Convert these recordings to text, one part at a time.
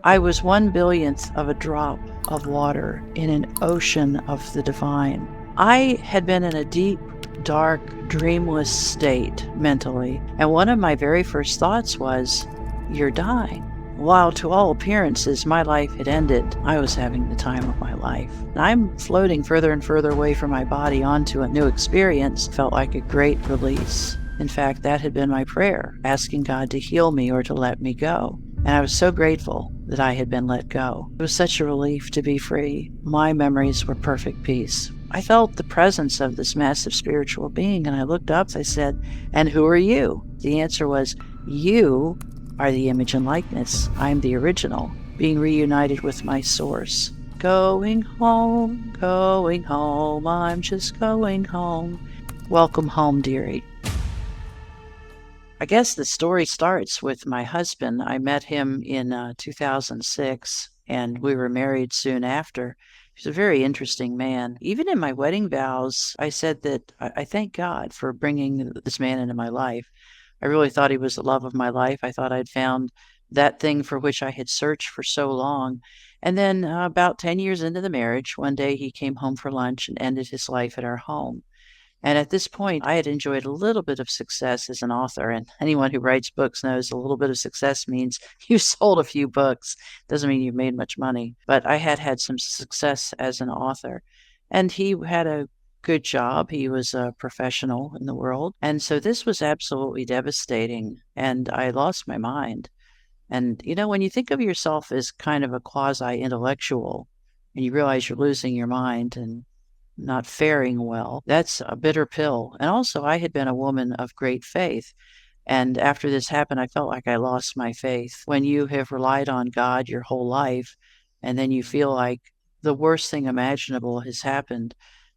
I was 1 billionth of a drop of water in an ocean of the divine. I had been in a deep, dark, dreamless state mentally, and one of my very first thoughts was, "You're dying." While to all appearances my life had ended, I was having the time of my life. I'm floating further and further away from my body onto a new experience. Felt like a great release. In fact, that had been my prayer, asking God to heal me or to let me go. And I was so grateful that I had been let go. It was such a relief to be free. My memories were perfect peace. I felt the presence of this massive spiritual being, and I looked up, I said, "And who are you?" The answer was, "You are the image and likeness. I'm the original, being reunited with my source. Going home, I'm just going home. Welcome home, dearie." I guess the story starts with my husband. I met him in 2006, and we were married soon after. He's a very interesting man. Even in my wedding vows, I said that I thank God for bringing this man into my life. I really thought he was the love of my life. I thought I'd found that thing for which I had searched for so long. And then about 10 years into the marriage, one day he came home for lunch and ended his life at our home. And at this point, I had enjoyed a little bit of success as an author. And anyone who writes books knows a little bit of success means you sold a few books. Doesn't mean you've made much money. But I had had some success as an author. And he had a good job. He was a professional in the world. And so this was absolutely devastating. And I lost my mind. And, when you think of yourself as kind of a quasi intellectual and you realize you're losing your mind and not faring well, that's a bitter pill. And also, I had been a woman of great faith. And after this happened, I felt like I lost my faith. When you have relied on God your whole life, and then you feel like the worst thing imaginable has happened,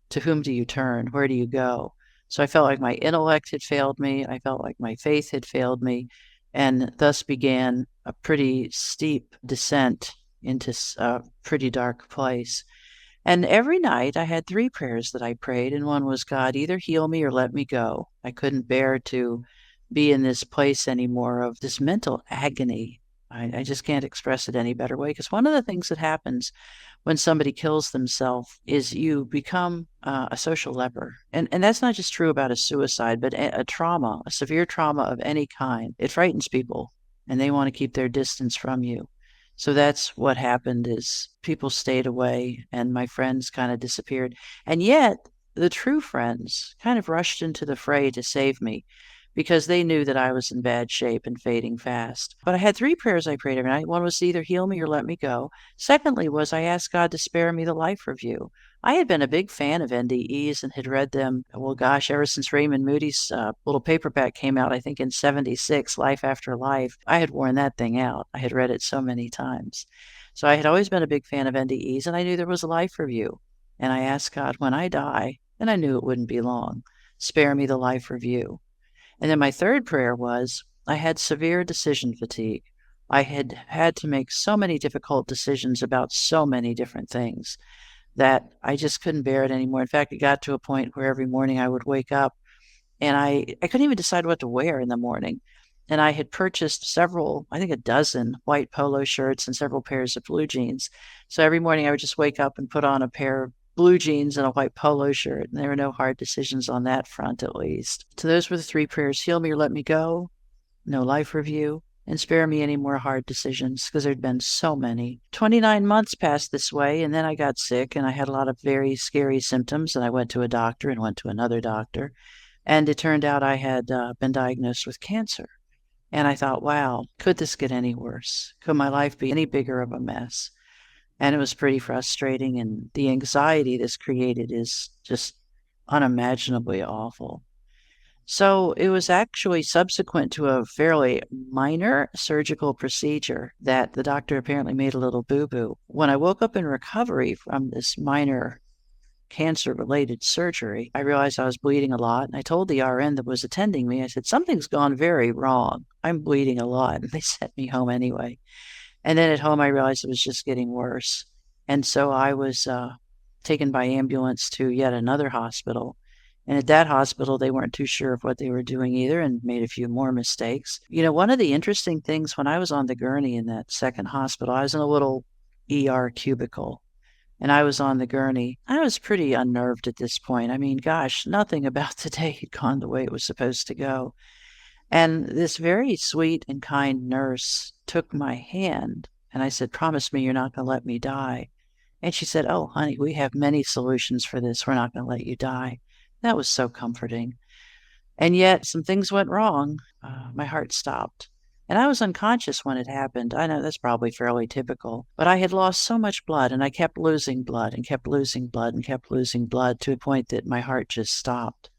to whom do you turn? Where do you go? So I felt like my intellect had failed me. I felt like my faith had failed me. And thus began a pretty steep descent into a pretty dark place. And every night I had 3 prayers that I prayed, and one was, "God, either heal me or let me go." I couldn't bear to be in this place anymore of this mental agony. I just can't express it any better way, because one of the things that happens when somebody kills themselves is you become a social leper. And that's not just true about a suicide, but a trauma, a severe trauma of any kind. It frightens people, and they want to keep their distance from you. So that's what happened is people stayed away and my friends kind of disappeared. And yet the true friends kind of rushed into the fray to save me because they knew that I was in bad shape and fading fast. But I had 3 prayers I prayed every night. One was to either heal me or let me go. Secondly was I asked God to spare me the life review. I had been a big fan of NDEs and had read them, well, gosh, ever since Raymond Moody's little paperback came out, I think in 76, Life After Life. I had worn that thing out. I had read it so many times. So I had always been a big fan of NDEs, and I knew there was a life review. And I asked God, when I die, and I knew it wouldn't be long, spare me the life review. And then my third prayer was, I had severe decision fatigue. I had had to make so many difficult decisions about so many different things that I just couldn't bear it anymore. In fact, it got to a point where every morning I would wake up and I couldn't even decide what to wear in the morning. And I had purchased several, I think a dozen white polo shirts and several pairs of blue jeans. So every morning I would just wake up and put on a pair of blue jeans and a white polo shirt. And there were no hard decisions on that front, at least. So those were the 3 prayers: heal me or let me go, no life review, and spare me any more hard decisions, because there'd been so many. 29 months passed this way, and then I got sick, and I had a lot of very scary symptoms, and I went to a doctor and went to another doctor, and it turned out I had been diagnosed with cancer. And I thought, wow, could this get any worse? Could my life be any bigger of a mess? And it was pretty frustrating, and the anxiety this created is just unimaginably awful. So it was actually subsequent to a fairly minor surgical procedure that the doctor apparently made a little boo-boo. When I woke up in recovery from this minor cancer-related surgery, I realized I was bleeding a lot. And I told the RN that was attending me, I said, something's gone very wrong. I'm bleeding a lot. And they sent me home anyway. And then at home, I realized it was just getting worse. And so I was taken by ambulance to yet another hospital. And at that hospital, they weren't too sure of what they were doing either and made a few more mistakes. One of the interesting things when I was on the gurney in that second hospital, I was in a little ER cubicle and I was on the gurney. I was pretty unnerved at this point. I mean, gosh, nothing about the day had gone the way it was supposed to go. And this very sweet and kind nurse took my hand and I said, "Promise me you're not going to let me die." And she said, "Oh, honey, we have many solutions for this. We're not going to let you die." That was so comforting. And yet some things went wrong. My heart stopped. And I was unconscious when it happened. I know that's probably fairly typical, but I had lost so much blood and I kept losing blood and kept losing blood and kept losing blood to a point that my heart just stopped.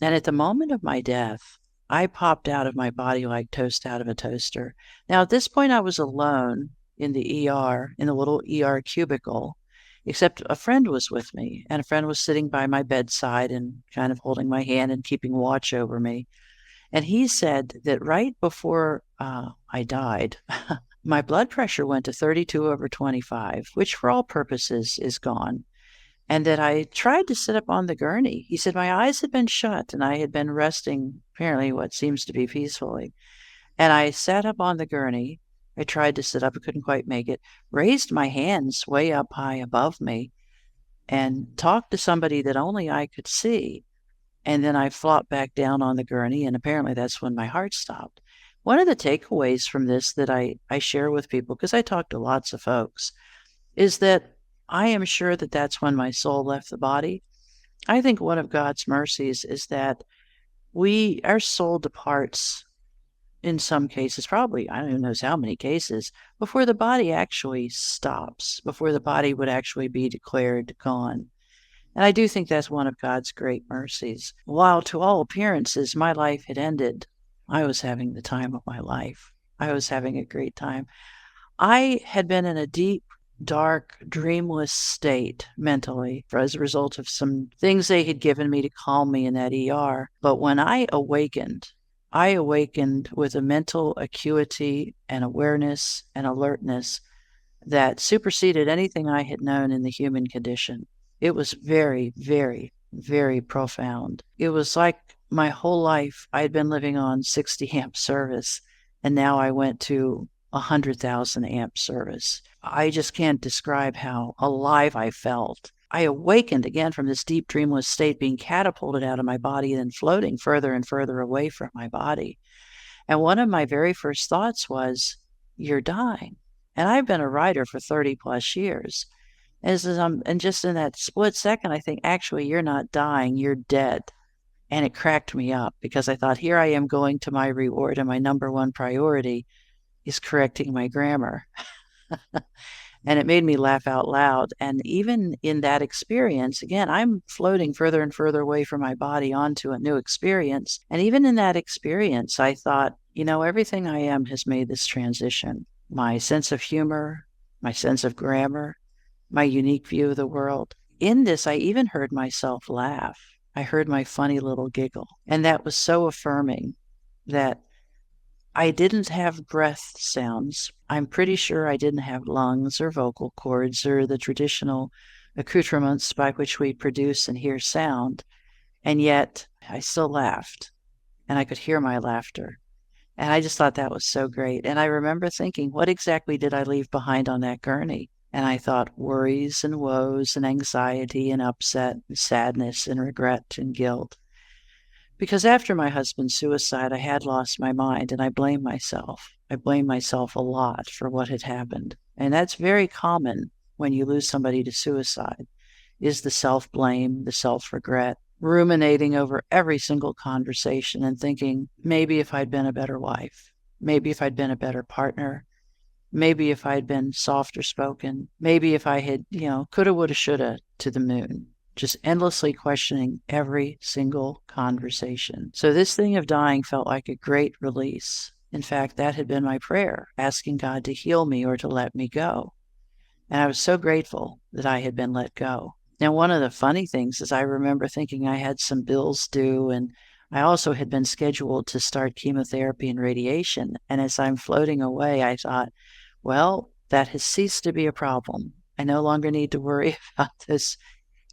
And at the moment of my death, I popped out of my body like toast out of a toaster. Now, at this point, I was alone in the ER, in the little ER cubicle, except a friend was with me, and a friend was sitting by my bedside and kind of holding my hand and keeping watch over me. And he said that right before I died, my blood pressure went to 32/25, which for all purposes is gone. And that I tried to sit up on the gurney. He said my eyes had been shut and I had been resting apparently what seems to be peacefully. And I sat up on the gurney. I tried to sit up, I couldn't quite make it, raised my hands way up high above me and talked to somebody that only I could see. And then I flopped back down on the gurney, and apparently that's when my heart stopped. One of the takeaways from this that I share with people, because I talk to lots of folks, is that I am sure that that's when my soul left the body. I think one of God's mercies is that our soul departs in some cases, probably, I don't even know how many cases, before the body actually stops, before the body would actually be declared gone. And I do think that's one of God's great mercies. While to all appearances my life had ended, I was having the time of my life. I was having a great time. I had been in a deep, dark, dreamless state mentally as a result of some things they had given me to calm me in that ER. But when I awakened with a mental acuity and awareness and alertness that superseded anything I had known in the human condition. It was very, very, very profound. It was like my whole life I had been living on 60 amp service, and now I went to 100,000 amp service. I just can't describe how alive I felt. I awakened again from this deep dreamless state, being catapulted out of my body and then floating further and further away from my body. And one of my very first thoughts was, "You're dying." And I've been a writer for 30 plus years. And just in that split second, I think, actually, you're not dying, you're dead. And it cracked me up because I thought, here I am going to my reward, and my number one priority is correcting my grammar. And it made me laugh out loud. And even in that experience, again, I'm floating further and further away from my body onto a new experience. And even in that experience, I thought, everything I am has made this transition. My sense of humor, my sense of grammar, my unique view of the world. In this, I even heard myself laugh. I heard my funny little giggle. And that was so affirming that I didn't have breath sounds. I'm pretty sure I didn't have lungs or vocal cords or the traditional accoutrements by which we produce and hear sound. And yet I still laughed and I could hear my laughter. And I just thought that was so great. And I remember thinking, what exactly did I leave behind on that gurney? And I thought worries and woes and anxiety and upset and sadness and regret and guilt. Because after my husband's suicide, I had lost my mind and I blamed myself. I blamed myself a lot for what had happened. And that's very common when you lose somebody to suicide, is the self-blame, the self-regret, ruminating over every single conversation and thinking, maybe if I'd been a better wife, maybe if I'd been a better partner, maybe if I'd been softer spoken, maybe if I had, coulda, woulda, shoulda to the moon. Just endlessly questioning every single conversation. So this thing of dying felt like a great release. In fact, that had been my prayer, asking God to heal me or to let me go. And I was so grateful that I had been let go. Now, one of the funny things is I remember thinking I had some bills due, and I also had been scheduled to start chemotherapy and radiation. And as I'm floating away, I thought, well, that has ceased to be a problem. I no longer need to worry about those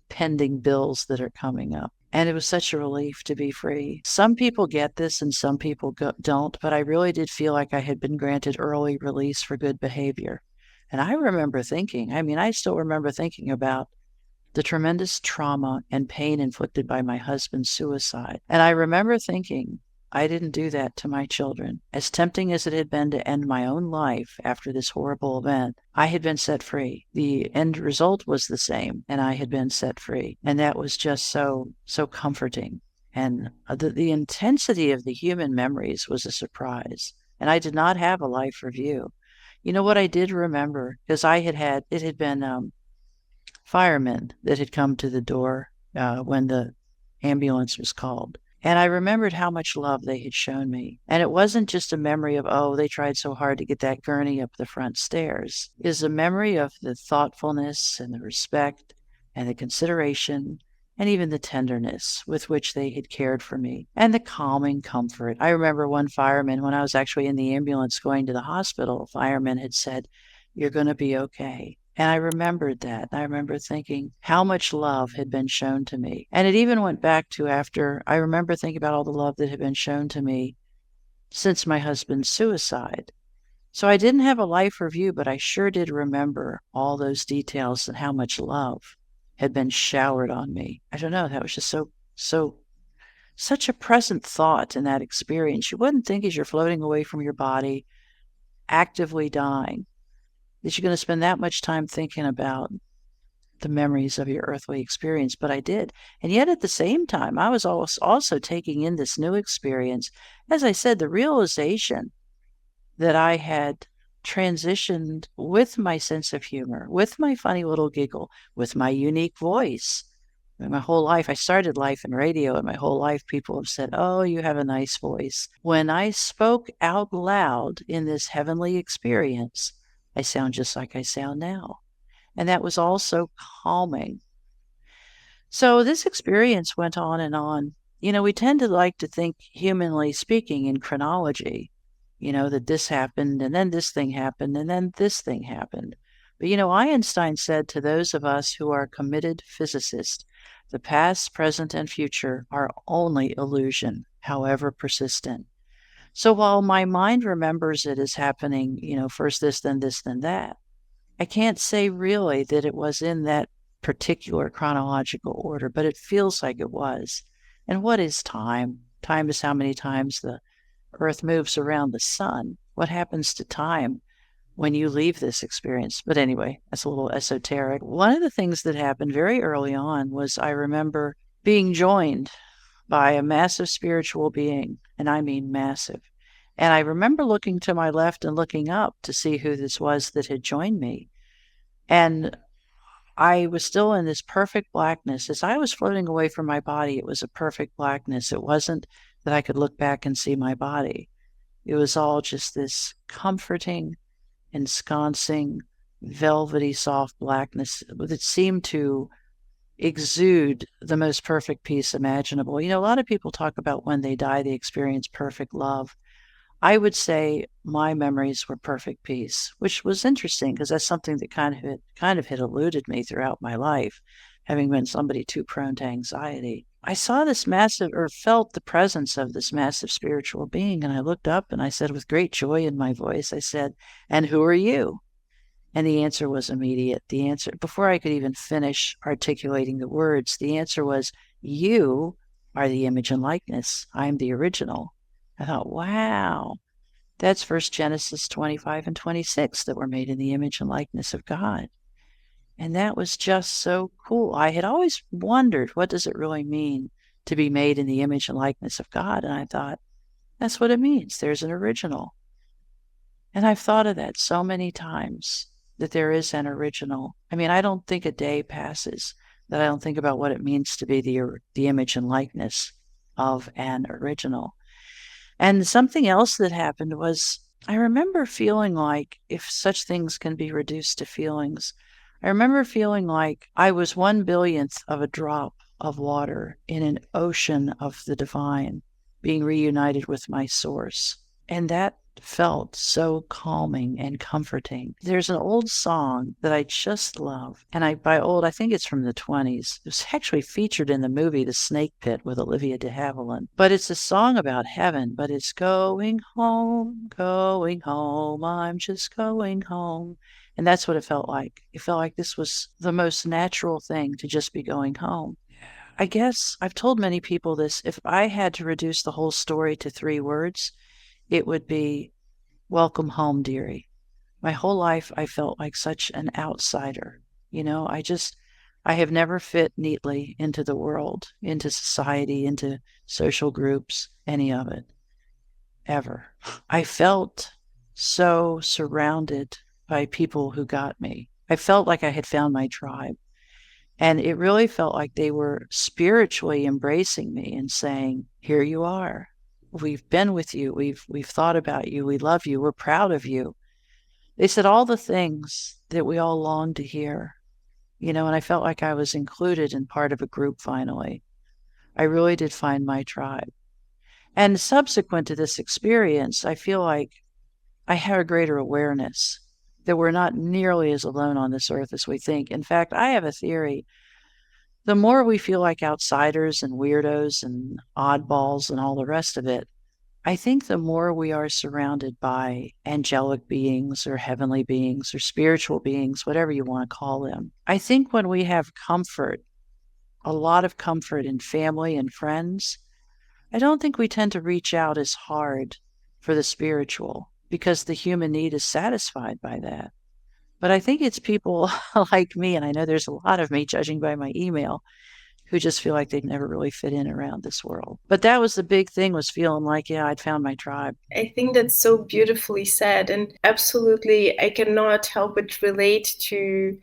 pending bills that are coming up. And it was such a relief to be free. Some people get this and some people don't, but I really did feel like I had been granted early release for good behavior. And I remember thinking, I still remember thinking about the tremendous trauma and pain inflicted by my husband's suicide. And I remember thinking, I didn't do that to my children. As tempting as it had been to end my own life after this horrible event, I had been set free. The end result was the same, and I had been set free. And that was just so comforting. And the intensity of the human memories was a surprise. And I did not have a life review. You know what I did remember? Because it had been firemen that had come to the door when the ambulance was called. And I remembered how much love they had shown me. And it wasn't just a memory of, oh, they tried so hard to get that gurney up the front stairs. It is a memory of the thoughtfulness and the respect and the consideration and even the tenderness with which they had cared for me and the calming comfort. I remember one fireman, when I was actually in the ambulance going to the hospital, a fireman had said, "You're going to be okay." And I remembered that. I remember thinking how much love had been shown to me. And it even went back to after I remember thinking about all the love that had been shown to me since my husband's suicide. So I didn't have a life review, but I sure did remember all those details and how much love had been showered on me. I don't know. That was just such a present thought in that experience. You wouldn't think as you're floating away from your body, actively dying, that you're going to spend that much time thinking about the memories of your earthly experience, but I did. And yet at the same time, I was also taking in this new experience. As I said, the realization that I had transitioned with my sense of humor, with my funny little giggle, with my unique voice. My whole life, I started life in radio, and my whole life people have said, "Oh, you have a nice voice." When I spoke out loud in this heavenly experience, I sound just like I sound now. And that was also calming. So this experience went on and on. We tend to like to think, humanly speaking, in chronology, that this happened and then this thing happened and then this thing happened. But, Einstein said to those of us who are committed physicists, the past, present, and future are only illusion, however persistent. So while my mind remembers it as happening, first this, then that, I can't say really that it was in that particular chronological order, but it feels like it was. And what is time? Time is how many times the Earth moves around the sun. What happens to time when you leave this experience? But anyway, that's a little esoteric. One of the things that happened very early on was I remember being joined by a massive spiritual being, and I mean massive. And I remember looking to my left and looking up to see who this was that had joined me. And I was still in this perfect blackness. As I was floating away from my body, it was a perfect blackness. It wasn't that I could look back and see my body. It was all just this comforting, ensconcing, velvety, soft blackness that seemed to exude the most perfect peace imaginable. A lot of people talk about when they die, they experience perfect love. I would say my memories were perfect peace, which was interesting because that's something that kind of had eluded me throughout my life, having been somebody too prone to anxiety. I saw this massive, or felt the presence of this massive spiritual being, and I looked up and I said, with great joy in my voice, I said, "And who are you?" And the answer was immediate. The answer, before I could even finish articulating the words, the answer was, "You are the image and likeness. I'm the original." I thought, wow, that's First Genesis 25 and 26, that we're made in the image and likeness of God. And that was just so cool. I had always wondered, what does it really mean to be made in the image and likeness of God? And I thought, that's what it means. There's an original. And I've thought of that so many times, that there is an original. I don't think a day passes that I don't think about what it means to be the image and likeness of an original. And something else that happened was I remember feeling like, if such things can be reduced to feelings, I remember feeling like I was 1/billionth of a drop of water in an ocean of the divine, being reunited with my source. And that felt so calming and comforting. There's an old song that I just love, and by old, I think it's from the 20s. It was actually featured in the movie The Snake Pit with Olivia de Havilland. But it's a song about heaven, but it's going home, I'm just going home. And that's what it felt like. It felt like this was the most natural thing to just be going home. I guess I've told many people this. If I had to reduce the whole story to 3 words, it would be welcome home, dearie. My whole life, I felt like such an outsider. I have never fit neatly into the world, into society, into social groups, any of it, ever. I felt so surrounded by people who got me. I felt like I had found my tribe. And it really felt like they were spiritually embracing me and saying, here you are. We've been with you. We've thought about you. We love you. We're proud of you. They said all the things that we all long to hear, and I felt like I was included in part of a group finally. I really did find my tribe. And subsequent to this experience, I feel like I had a greater awareness that we're not nearly as alone on this earth as we think. In fact, I have a theory. The more we feel like outsiders and weirdos and oddballs and all the rest of it, I think the more we are surrounded by angelic beings or heavenly beings or spiritual beings, whatever you want to call them. I think when we have comfort, a lot of comfort in family and friends, I don't think we tend to reach out as hard for the spiritual because the human need is satisfied by that. But I think it's people like me, and I know there's a lot of me judging by my email, who just feel like they'd never really fit in around this world. But that was the big thing, was feeling like, yeah, I'd found my tribe. I think that's so beautifully said. And absolutely, I cannot help but relate to,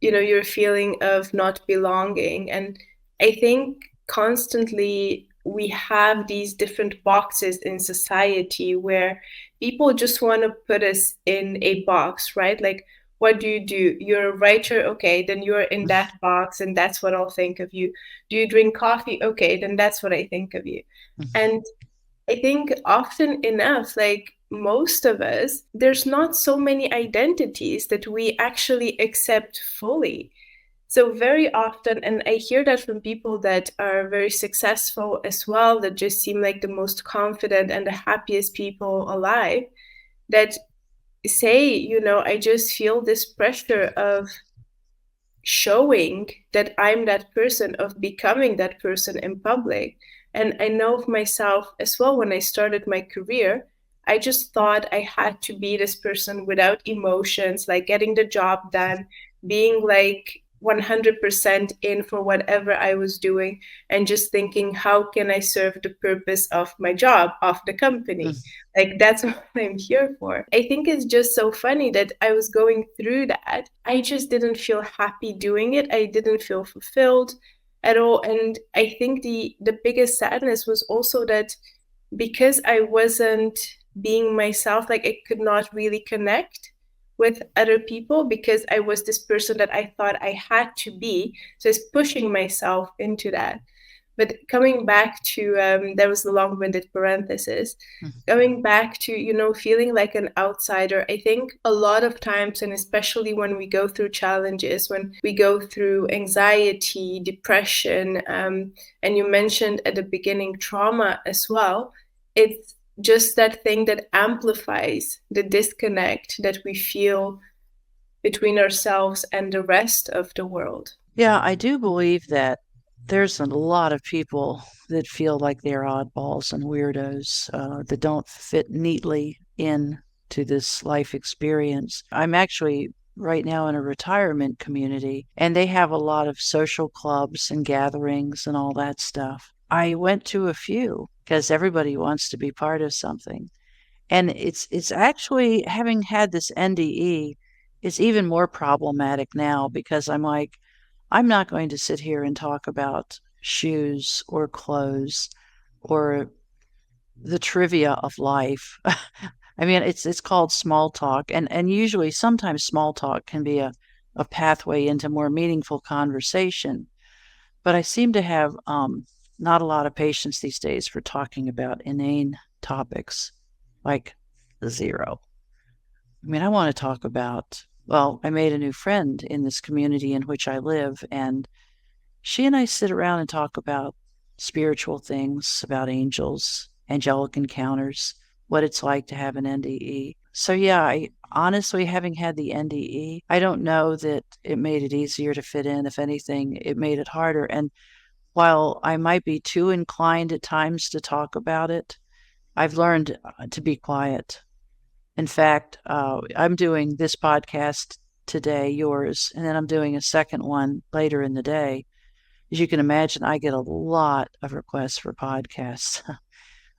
your feeling of not belonging. And I think constantly we have these different boxes in society where people just want to put us in a box, right? Like, what do you do? You're a writer, okay, then you're in that box, and that's what I'll think of you. Do you drink coffee? Okay, then that's what I think of you. And I think often enough, like most of us, there's not so many identities that we actually accept fully. So, very often, and I hear that from people that are very successful as well, that just seem like the most confident and the happiest people alive, that say, I just feel this pressure of showing that I'm that person, of becoming that person in public. And I know of myself as well, when I started my career, I just thought I had to be this person without emotions, like getting the job done, being like 100% in for whatever I was doing, and just thinking, how can I serve the purpose of my job, of the company? Like, that's what I'm here for. I think it's just so funny that I was going through that. I just didn't feel happy doing it. I didn't feel fulfilled at all. And I think the biggest sadness was also that because I wasn't being myself, like I could not really connect with other people because I was this person that I thought I had to be. So it's pushing myself into that. But coming back to that was the long-winded parenthesis. Going back to, feeling like an outsider, I think a lot of times, and especially when we go through challenges, when we go through anxiety, depression, and you mentioned at the beginning trauma as well, it's just that thing that amplifies the disconnect that we feel between ourselves and the rest of the world. Yeah, I do believe that there's a lot of people that feel like they're oddballs and weirdos that don't fit neatly in to this life experience. I'm actually right now in a retirement community, and they have a lot of social clubs and gatherings and all that stuff. I went to a few because everybody wants to be part of something. And it's actually, having had this NDE, it's even more problematic now because I'm like, I'm not going to sit here and talk about shoes or clothes or the trivia of life. I mean, it's called small talk, and usually sometimes small talk can be a pathway into more meaningful conversation. But I seem to have not a lot of patience these days for talking about inane topics like zero. I mean, I want to talk about, well, I made a new friend in this community in which I live, and she and I sit around and talk about spiritual things, about angels, angelic encounters, what it's like to have an NDE. So, yeah, honestly, having had the NDE, I don't know that it made it easier to fit in. If anything, it made it harder. And while I might be too inclined at times to talk about it, I've learned to be quiet. In fact, I'm doing this podcast today, yours, and then I'm doing a second one later in the day. As you can imagine, I get a lot of requests for podcasts.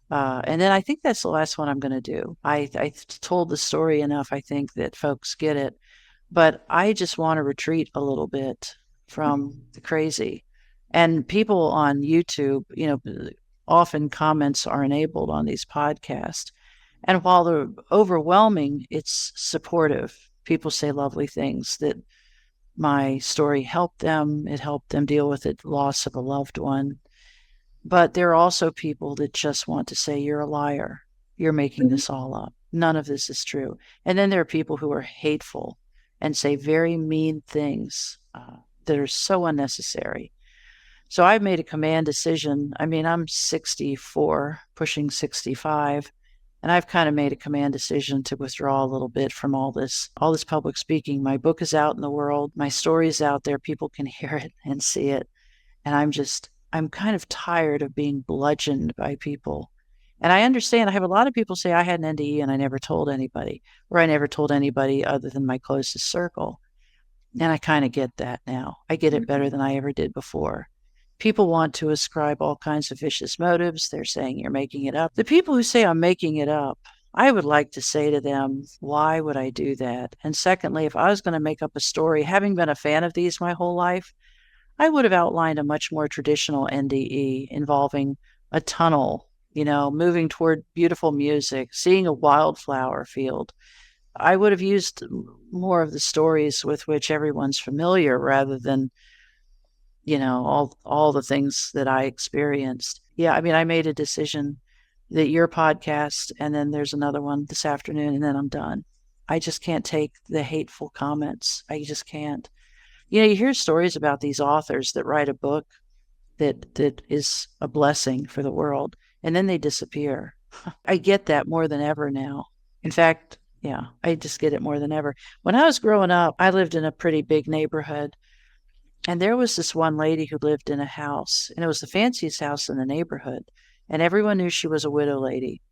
And then I think that's the last one I'm going to do. I told the story enough, I think, that folks get it. But I just want to retreat a little bit from the crazy. And people on YouTube, often comments are enabled on these podcasts. And while they're overwhelming, it's supportive. People say lovely things that my story helped them. It helped them deal with the loss of a loved one. But there are also people that just want to say, you're a liar. You're making this all up. None of this is true. And then there are people who are hateful and say very mean things that are so unnecessary. So I've made a command decision. I mean, I'm 64, pushing 65. And I've kind of made a command decision to withdraw a little bit from all this public speaking. My book is out in the world. My story is out there. People can hear it and see it. And I'm kind of tired of being bludgeoned by people. And I understand I have a lot of people say I had an NDE and I never told anybody, or I never told anybody other than my closest circle. And I kind of get that now. I get it better than I ever did before. People want to ascribe all kinds of vicious motives. They're saying you're making it up. The people who say I'm making it up, I would like to say to them, why would I do that? And secondly, if I was going to make up a story, having been a fan of these my whole life, I would have outlined a much more traditional NDE involving a tunnel, moving toward beautiful music, seeing a wildflower field. I would have used more of the stories with which everyone's familiar rather than all the things that I experienced. Yeah, I mean, I made a decision that your podcast, and then there's another one this afternoon, and then I'm done. I just can't take the hateful comments. I just can't. You hear stories about these authors that write a book that is a blessing for the world, and then they disappear. I get that more than ever now. In fact, yeah, I just get it more than ever. When I was growing up, I lived in a pretty big neighborhood. And there was this one lady who lived in a house, and it was the fanciest house in the neighborhood. And everyone knew she was a widow lady.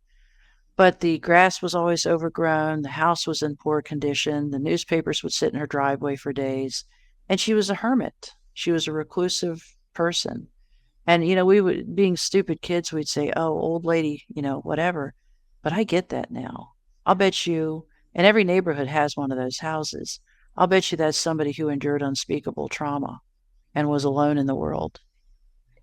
But the grass was always overgrown. The house was in poor condition. The newspapers would sit in her driveway for days. And she was a hermit. She was a reclusive person. And, we would, being stupid kids, we'd say, oh, old lady, whatever. But I get that now. I'll bet you, and every neighborhood has one of those houses. I'll bet you that's somebody who endured unspeakable trauma and was alone in the world.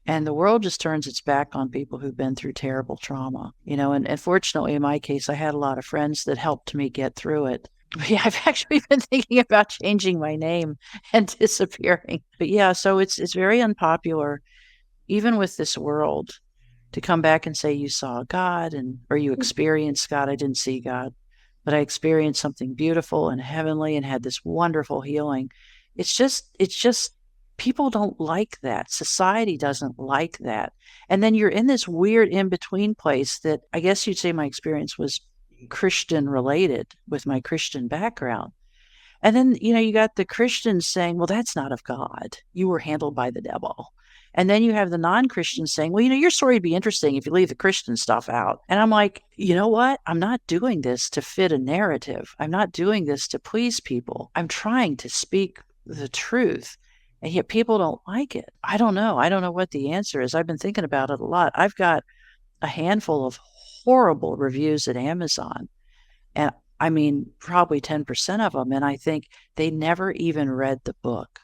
And the world just turns its back on people who've been through terrible trauma, and fortunately in my case, I had a lot of friends that helped me get through it. But yeah, I've actually been thinking about changing my name and disappearing. But yeah, so it's very unpopular, even with this world, to come back and say you saw God or you experienced God. I didn't see God, but I experienced something beautiful and heavenly and had this wonderful healing. It's just people don't like that. Society doesn't like that. And then you're in this weird in-between place that I guess you'd say my experience was Christian related with my Christian background. And then, you got the Christians saying, well, that's not of God. You were handled by the devil. And then you have the non-Christians saying, well, your story would be interesting if you leave the Christian stuff out. And I'm like, you know what? I'm not doing this to fit a narrative. I'm not doing this to please people. I'm trying to speak the truth. And yet people don't like it. I don't know. I don't know what the answer is. I've been thinking about it a lot. I've got a handful of horrible reviews at Amazon. And I mean, probably 10% of them. And I think they never even read the book.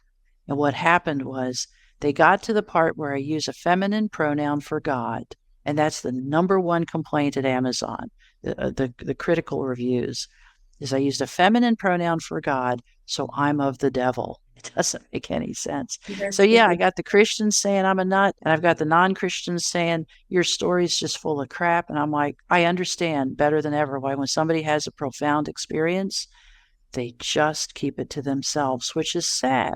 And what happened was they got to the part where I use a feminine pronoun for God. And that's the number one complaint at Amazon, the critical reviews, is I used a feminine pronoun for God, so I'm of the devil. It doesn't make any sense. Yes, So, yeah, I yes. got the Christians saying I'm a nut, and I've got the non Christians saying your story's just full of crap. And I'm like, I understand better than ever why when somebody has a profound experience, they just keep it to themselves, which is sad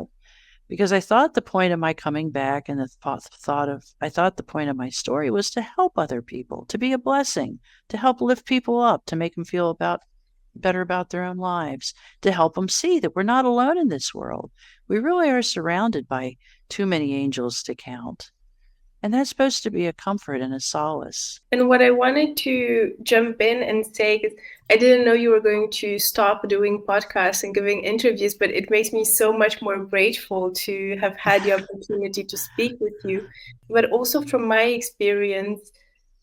because I thought the point of my coming back and I thought the point of my story was to help other people, to be a blessing, to help lift people up, to make them feel better about their own lives, to help them see that we're not alone in this world. We really are surrounded by too many angels to count. And that's supposed to be a comfort and a solace. And what I wanted to jump in and say is I didn't know you were going to stop doing podcasts and giving interviews, but it makes me so much more grateful to have had the opportunity to speak with you. But also from my experience,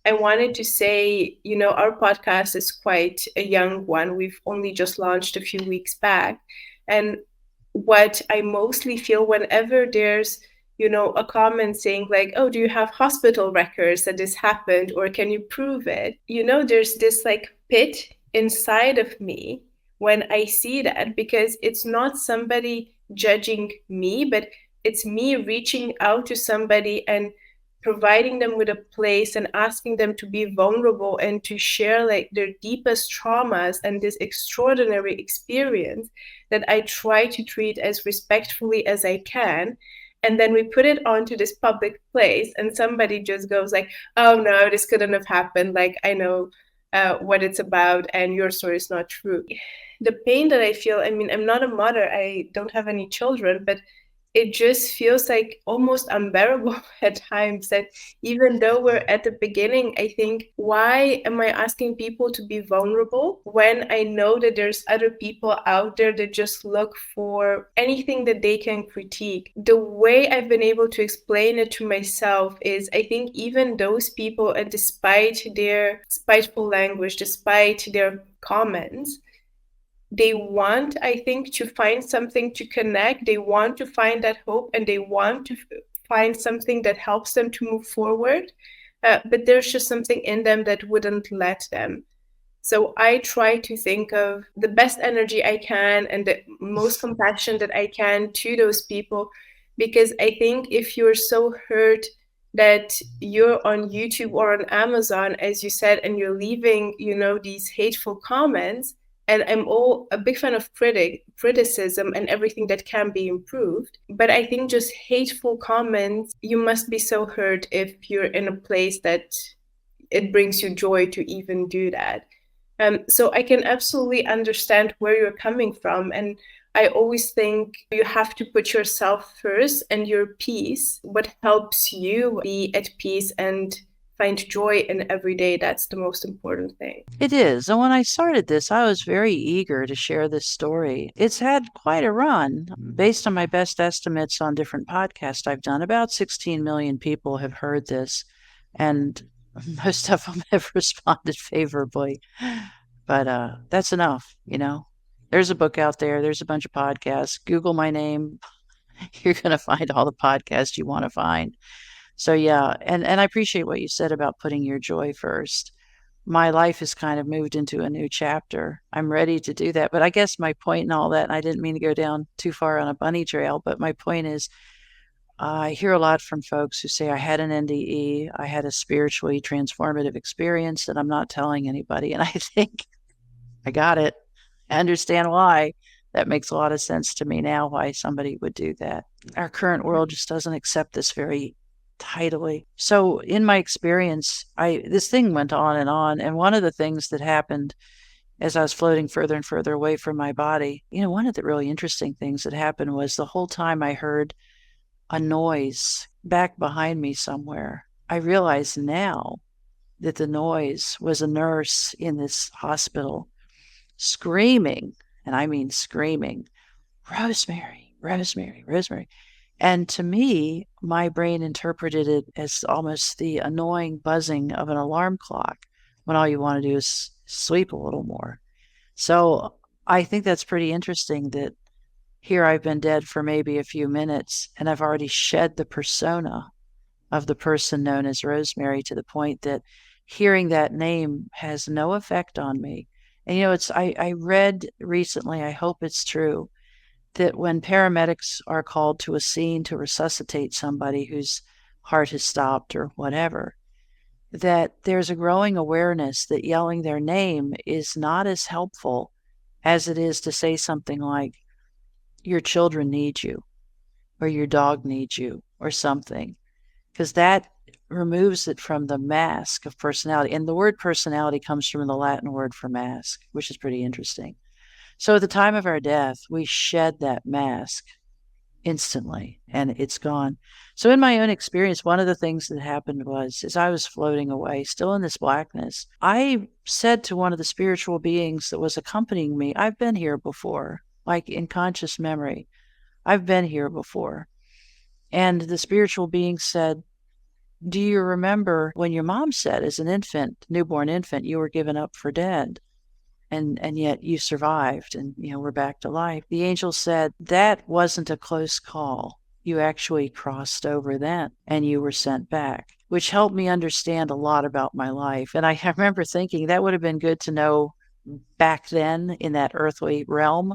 I wanted to say, our podcast is quite a young one. We've only just launched a few weeks back. And what I mostly feel whenever there's a comment saying like, oh, do you have hospital records that this happened, or can you prove it? There's this like pit inside of me when I see that, because it's not somebody judging me, but it's me reaching out to somebody and providing them with a place and asking them to be vulnerable and to share like their deepest traumas and this extraordinary experience that I try to treat as respectfully as I can. And then we put it onto this public place, and somebody just goes like, oh no, this couldn't have happened, like I know what it's about and your story is not true. The pain that I feel, I mean, I'm not a mother, I don't have any children, but it just feels like almost unbearable at times, that even though we're at the beginning, I think, why am I asking people to be vulnerable when I know that there's other people out there that just look for anything that they can critique? The way I've been able to explain it to myself is, I think even those people, and despite their spiteful language, despite their comments, they want, I think, to find something to connect. They want to find that hope, and they want to find something that helps them to move forward. But there's just something in them that wouldn't let them. So I try to think of the best energy I can and the most compassion that I can to those people, because I think if you're so hurt that you're on YouTube or on Amazon, as you said, and you're leaving, these hateful comments, and I'm all a big fan of criticism and everything that can be improved. But I think just hateful comments, you must be so hurt if you're in a place that it brings you joy to even do that. So I can absolutely understand where you're coming from. And I always think you have to put yourself first and your peace, what helps you be at peace and find joy in every day. That's the most important thing. It is. And when I started this, I was very eager to share this story. It's had quite a run. Based on my best estimates on different podcasts I've done, about 16 million people have heard this, and most of them have responded favorably. But that's enough. There's a book out there, there's a bunch of podcasts. Google my name. You're going to find all the podcasts you want to find. So, yeah, and I appreciate what you said about putting your joy first. My life has kind of moved into a new chapter. I'm ready to do that. But I guess my point in all that, and I didn't mean to go down too far on a bunny trail, but my point is I hear a lot from folks who say, I had an NDE, I had a spiritually transformative experience that I'm not telling anybody. And I think I got it. I understand why. That makes a lot of sense to me now, why somebody would do that. Our current world just doesn't accept this very tidily. So in my experience, this thing went on, and one of the things that happened as I was floating further and further away from my body, one of the really interesting things that happened was the whole time I heard a noise back behind me somewhere. I realize now that the noise was a nurse in this hospital screaming, and I mean screaming, Rosemary, Rosemary, Rosemary. And to me, my brain interpreted it as almost the annoying buzzing of an alarm clock when all you want to do is sleep a little more. So I think that's pretty interesting that here I've been dead for maybe a few minutes and I've already shed the persona of the person known as Rosemary to the point that hearing that name has no effect on me. And I read recently, I hope it's true, that when paramedics are called to a scene to resuscitate somebody whose heart has stopped or whatever, that there's a growing awareness that yelling their name is not as helpful as it is to say something like, your children need you, or your dog needs you, or something, because that removes it from the mask of personality. And the word personality comes from the Latin word for mask, which is pretty interesting. So at the time of our death, we shed that mask instantly and it's gone. So in my own experience, one of the things that happened was, as I was floating away, still in this blackness, I said to one of the spiritual beings that was accompanying me, I've been here before, like in conscious memory. I've been here before. And the spiritual being said, do you remember when your mom said as an infant, newborn infant, you were given up for dead? And yet you survived and, we're back to life. The angel said, that wasn't a close call. You actually crossed over then and you were sent back, which helped me understand a lot about my life. And I remember thinking that would have been good to know back then in that earthly realm.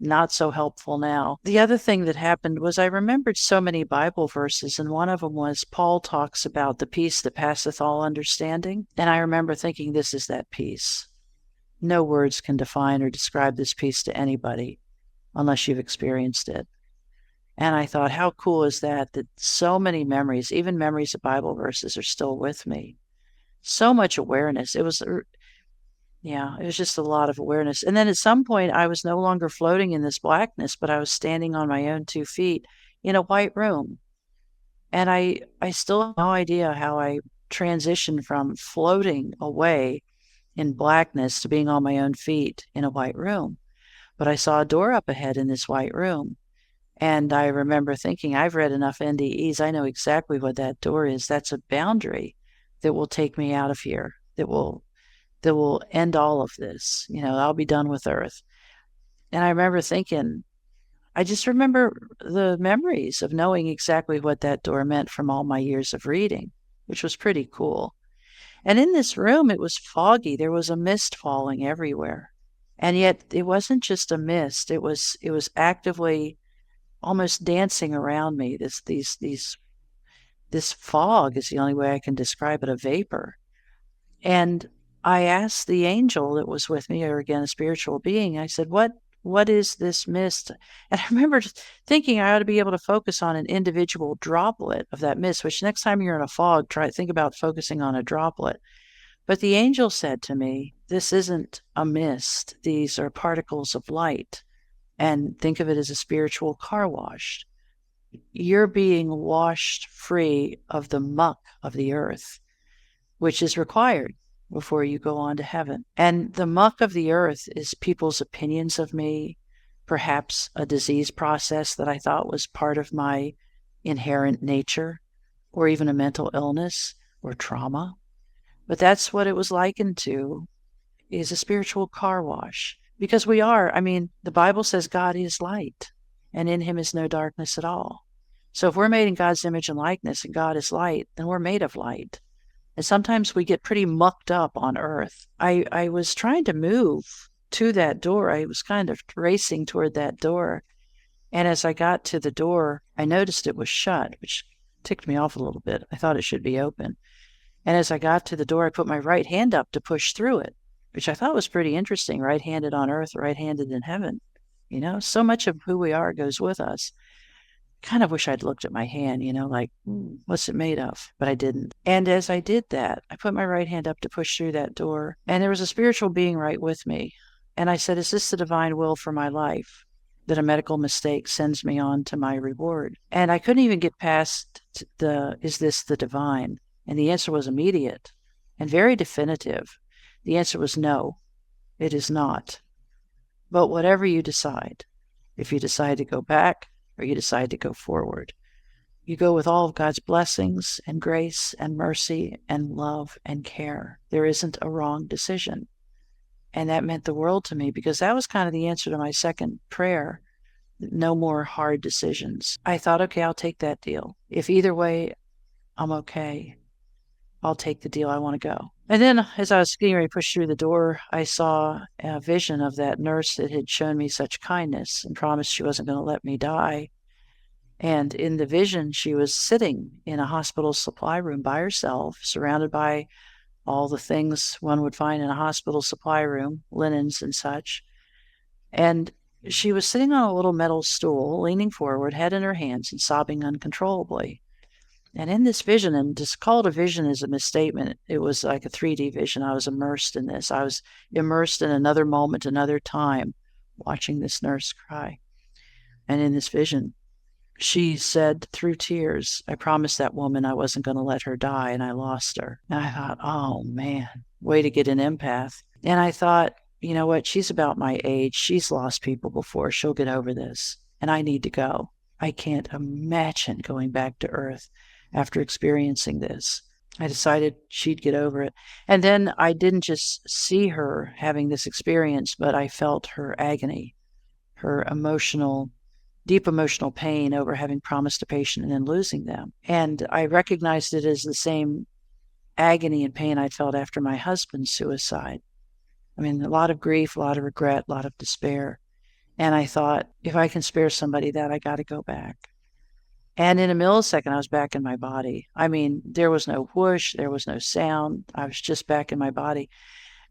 Not so helpful now. The other thing that happened was I remembered so many Bible verses, and one of them was Paul talks about the peace that passeth all understanding. And I remember thinking, this is that peace. No words can define or describe this peace to anybody unless you've experienced it. And I thought, how cool is that so many memories, even memories of Bible verses, are still with me. So much awareness. It was just a lot of awareness. And then at some point, I was no longer floating in this blackness, but I was standing on my own 2 feet in a white room. And I still have no idea how I transitioned from floating away in blackness to being on my own feet in a white room. But I saw a door up ahead in this white room. And I remember thinking, I've read enough NDEs. I know exactly what that door is. That's a boundary that will take me out of here, that will end all of this. I'll be done with Earth. And I remember thinking, I just remember the memories of knowing exactly what that door meant from all my years of reading, which was pretty cool. And in this room, it was foggy. There was a mist falling everywhere. And yet it wasn't just a mist. It was actively almost dancing around me. This fog is the only way I can describe it, a vapor. And I asked the angel that was with me, or again, a spiritual being, I said, what is this mist? And I remember thinking I ought to be able to focus on an individual droplet of that mist, which next time you're in a fog, think about focusing on a droplet. But the angel said to me, this isn't a mist. These are particles of light. And think of it as a spiritual car wash. You're being washed free of the muck of the earth, which is required before you go on to heaven. And the muck of the earth is people's opinions of me, perhaps a disease process that I thought was part of my inherent nature, or even a mental illness or trauma. But that's what it was likened to, is a spiritual car wash. Because the Bible says God is light, and in him is no darkness at all. So if we're made in God's image and likeness, and God is light, then we're made of light. And sometimes we get pretty mucked up on earth. I was trying to move to that door. I was kind of racing toward that door. And as I got to the door, I noticed it was shut, which ticked me off a little bit. I thought it should be open. And as I got to the door, I put my right hand up to push through it, which I thought was pretty interesting. Right-handed on earth, right-handed in heaven. So much of who we are goes with us. Kind of wish I'd looked at my hand, what's it made of? But I didn't. And as I did that, I put my right hand up to push through that door, and there was a spiritual being right with me. And I said, is this the divine will for my life, that a medical mistake sends me on to my reward? And I couldn't even get past is this the divine? And the answer was immediate and very definitive. The answer was no, it is not. But whatever you decide, if you decide to go back, or you decide to go forward, you go with all of God's blessings and grace and mercy and love and care. There isn't a wrong decision. And that meant the world to me, because that was kind of the answer to my second prayer. No more hard decisions. I thought, okay, I'll take that deal. If either way, I'm okay. I'll take the deal. I want to go. And then as I was getting ready to push through the door, I saw a vision of that nurse that had shown me such kindness and promised she wasn't going to let me die. And in the vision, she was sitting in a hospital supply room by herself, surrounded by all the things one would find in a hospital supply room, linens and such. And she was sitting on a little metal stool, leaning forward, head in her hands, and sobbing uncontrollably. And in this vision, and just call it a vision is a misstatement, it was like a 3D vision. I was immersed in this. I was immersed in another moment, another time, watching this nurse cry. And in this vision, she said through tears, I promised that woman I wasn't going to let her die, and I lost her. And I thought, oh man, way to get an empath. And I thought, you know what? She's about my age. She's lost people before. She'll get over this. And I need to go. I can't imagine going back to Earth after experiencing this. I decided she'd get over it. And then I didn't just see her having this experience, but I felt her agony, her deep emotional pain over having promised a patient and then losing them. And I recognized it as the same agony and pain I felt after my husband's suicide. I mean, a lot of grief, a lot of regret, a lot of despair. And I thought, if I can spare somebody that, I got to go back. And in a millisecond, I was back in my body. I mean, there was no whoosh, there was no sound. I was just back in my body.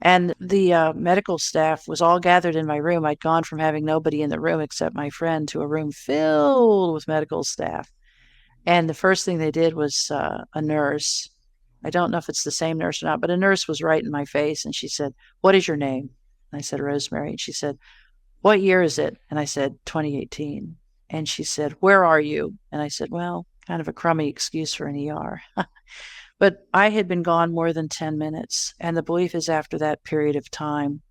And the medical staff was all gathered in my room. I'd gone from having nobody in the room except my friend to a room filled with medical staff. And the first thing they did was a nurse. I don't know if it's the same nurse or not, but a nurse was right in my face. And she said, "What is your name?" And I said, "Rosemary." And she said, "What year is it?" And I said, 2018. And she said, "Where are you?" And I said, well, kind of a crummy excuse for an ER. But I had been gone more than 10 minutes. And the belief is after that period of time,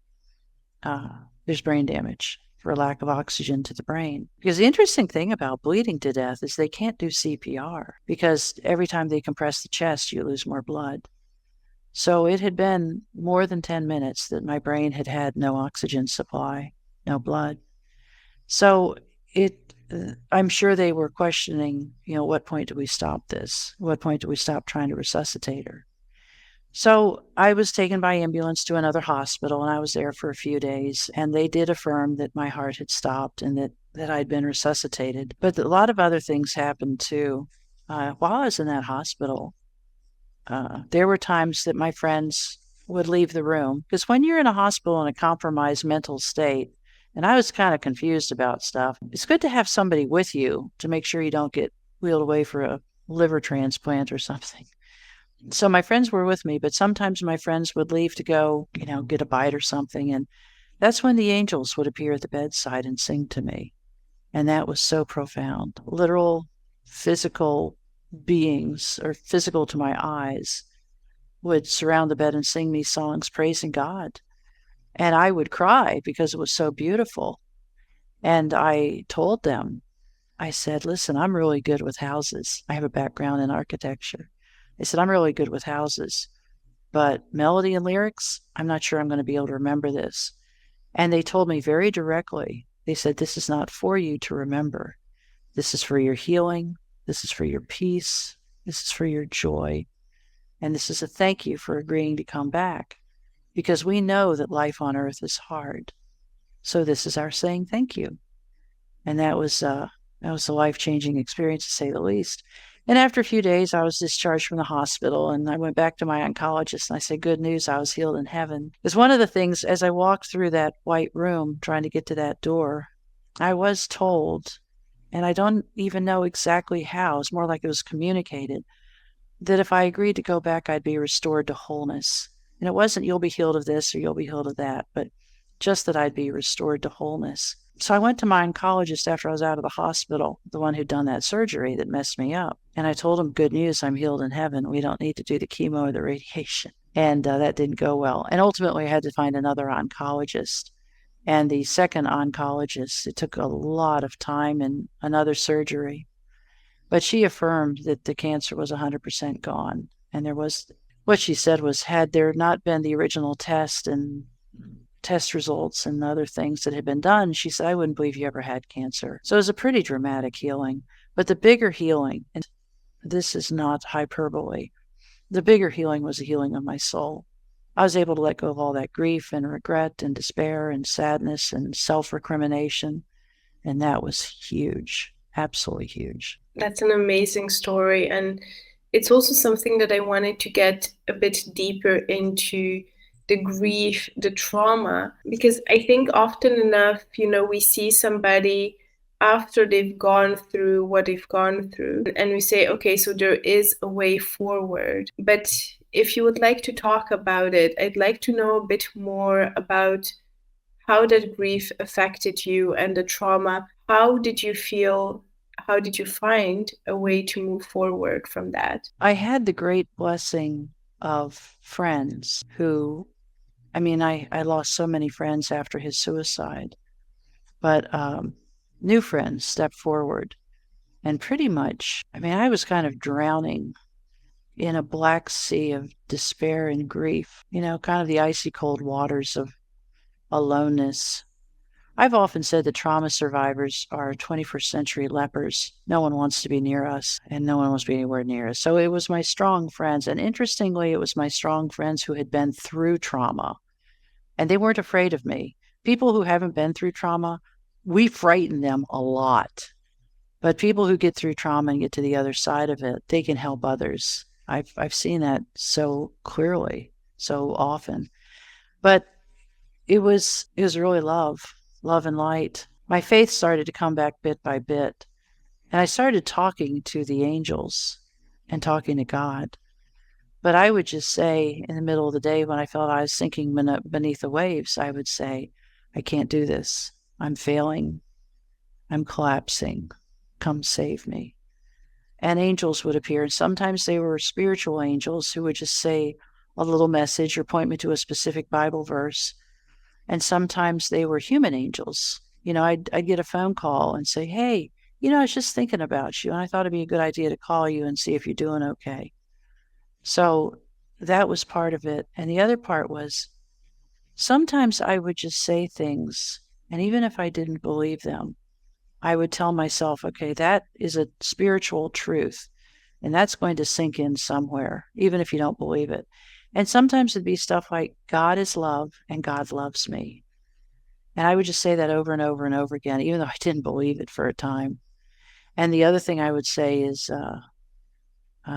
there's brain damage for lack of oxygen to the brain. Because the interesting thing about bleeding to death is they can't do CPR because every time they compress the chest, you lose more blood. So it had been more than 10 minutes that my brain had had no oxygen supply, no blood. So I'm sure they were questioning, what point do we stop this? What point do we stop trying to resuscitate her? So I was taken by ambulance to another hospital, and I was there for a few days, and they did affirm that my heart had stopped and that I'd been resuscitated. But a lot of other things happened too. While I was in that hospital, there were times that my friends would leave the room, because when you're in a hospital in a compromised mental state, and I was kind of confused about stuff, it's good to have somebody with you to make sure you don't get wheeled away for a liver transplant or something. So my friends were with me, but sometimes my friends would leave to go, get a bite or something. And that's when the angels would appear at the bedside and sing to me. And that was so profound. Literal, physical beings, or physical to my eyes, would surround the bed and sing me songs praising God. And I would cry because it was so beautiful. And I told them, I said, listen, I'm really good with houses. I have a background in architecture. I said, I'm really good with houses, but melody and lyrics, I'm not sure I'm going to be able to remember this. And they told me very directly, they said, this is not for you to remember. This is for your healing. This is for your peace. This is for your joy. And this is a thank you for agreeing to come back, because we know that life on earth is hard. So this is our saying thank you. And that was a life-changing experience, to say the least. And after a few days, I was discharged from the hospital, and I went back to my oncologist, and I said, good news, I was healed in heaven. Because one of the things, as I walked through that white room trying to get to that door, I was told, and I don't even know exactly how, it's more like it was communicated, that if I agreed to go back, I'd be restored to wholeness. And it wasn't you'll be healed of this or you'll be healed of that, but just that I'd be restored to wholeness. So I went to my oncologist after I was out of the hospital, the one who'd done that surgery that messed me up. And I told him, good news, I'm healed in heaven. We don't need to do the chemo or the radiation. And that didn't go well. And ultimately, I had to find another oncologist. And the second oncologist, it took a lot of time and another surgery. But she affirmed that the cancer was 100% gone. And what she said was, had there not been the original test and test results and other things that had been done, she said, I wouldn't believe you ever had cancer. So it was a pretty dramatic healing. But the bigger healing, and this is not hyperbole, the bigger healing was the healing of my soul. I was able to let go of all that grief and regret and despair and sadness and self-recrimination. And that was huge, absolutely huge. That's an amazing story. And it's also something that I wanted to get a bit deeper into, the grief, the trauma, because I think often enough, we see somebody after they've gone through what they've gone through, and we say, okay, so there is a way forward. But if you would like to talk about it, I'd like to know a bit more about how that grief affected you and the trauma. How did you feel? How did you find a way to move forward from that? I had the great blessing of friends who, I lost so many friends after his suicide, but new friends stepped forward. And pretty much, I was kind of drowning in a black sea of despair and grief, kind of the icy cold waters of aloneness. I've often said that trauma survivors are 21st century lepers. No one wants to be near us, and no one wants to be anywhere near us. So it was my strong friends. And interestingly, it was my strong friends who had been through trauma, and they weren't afraid of me. People who haven't been through trauma, we frighten them a lot. But people who get through trauma and get to the other side of it, they can help others. I've seen that so clearly, so often. But it was really love and light. My faith started to come back bit by bit. And I started talking to the angels and talking to God. But I would just say in the middle of the day when I felt I was sinking beneath the waves, I would say, I can't do this. I'm failing. I'm collapsing. Come save me. And angels would appear. And sometimes they were spiritual angels who would just say a little message or point me to a specific Bible verse. And sometimes they were human angels. I'd get a phone call and say, hey, I was just thinking about you, and I thought it'd be a good idea to call you and see if you're doing okay. So that was part of it. And the other part was sometimes I would just say things, and even if I didn't believe them, I would tell myself, okay, that is a spiritual truth, and that's going to sink in somewhere, even if you don't believe it. And sometimes it'd be stuff like, God is love and God loves me. And I would just say that over and over and over again, even though I didn't believe it for a time. And the other thing I would say is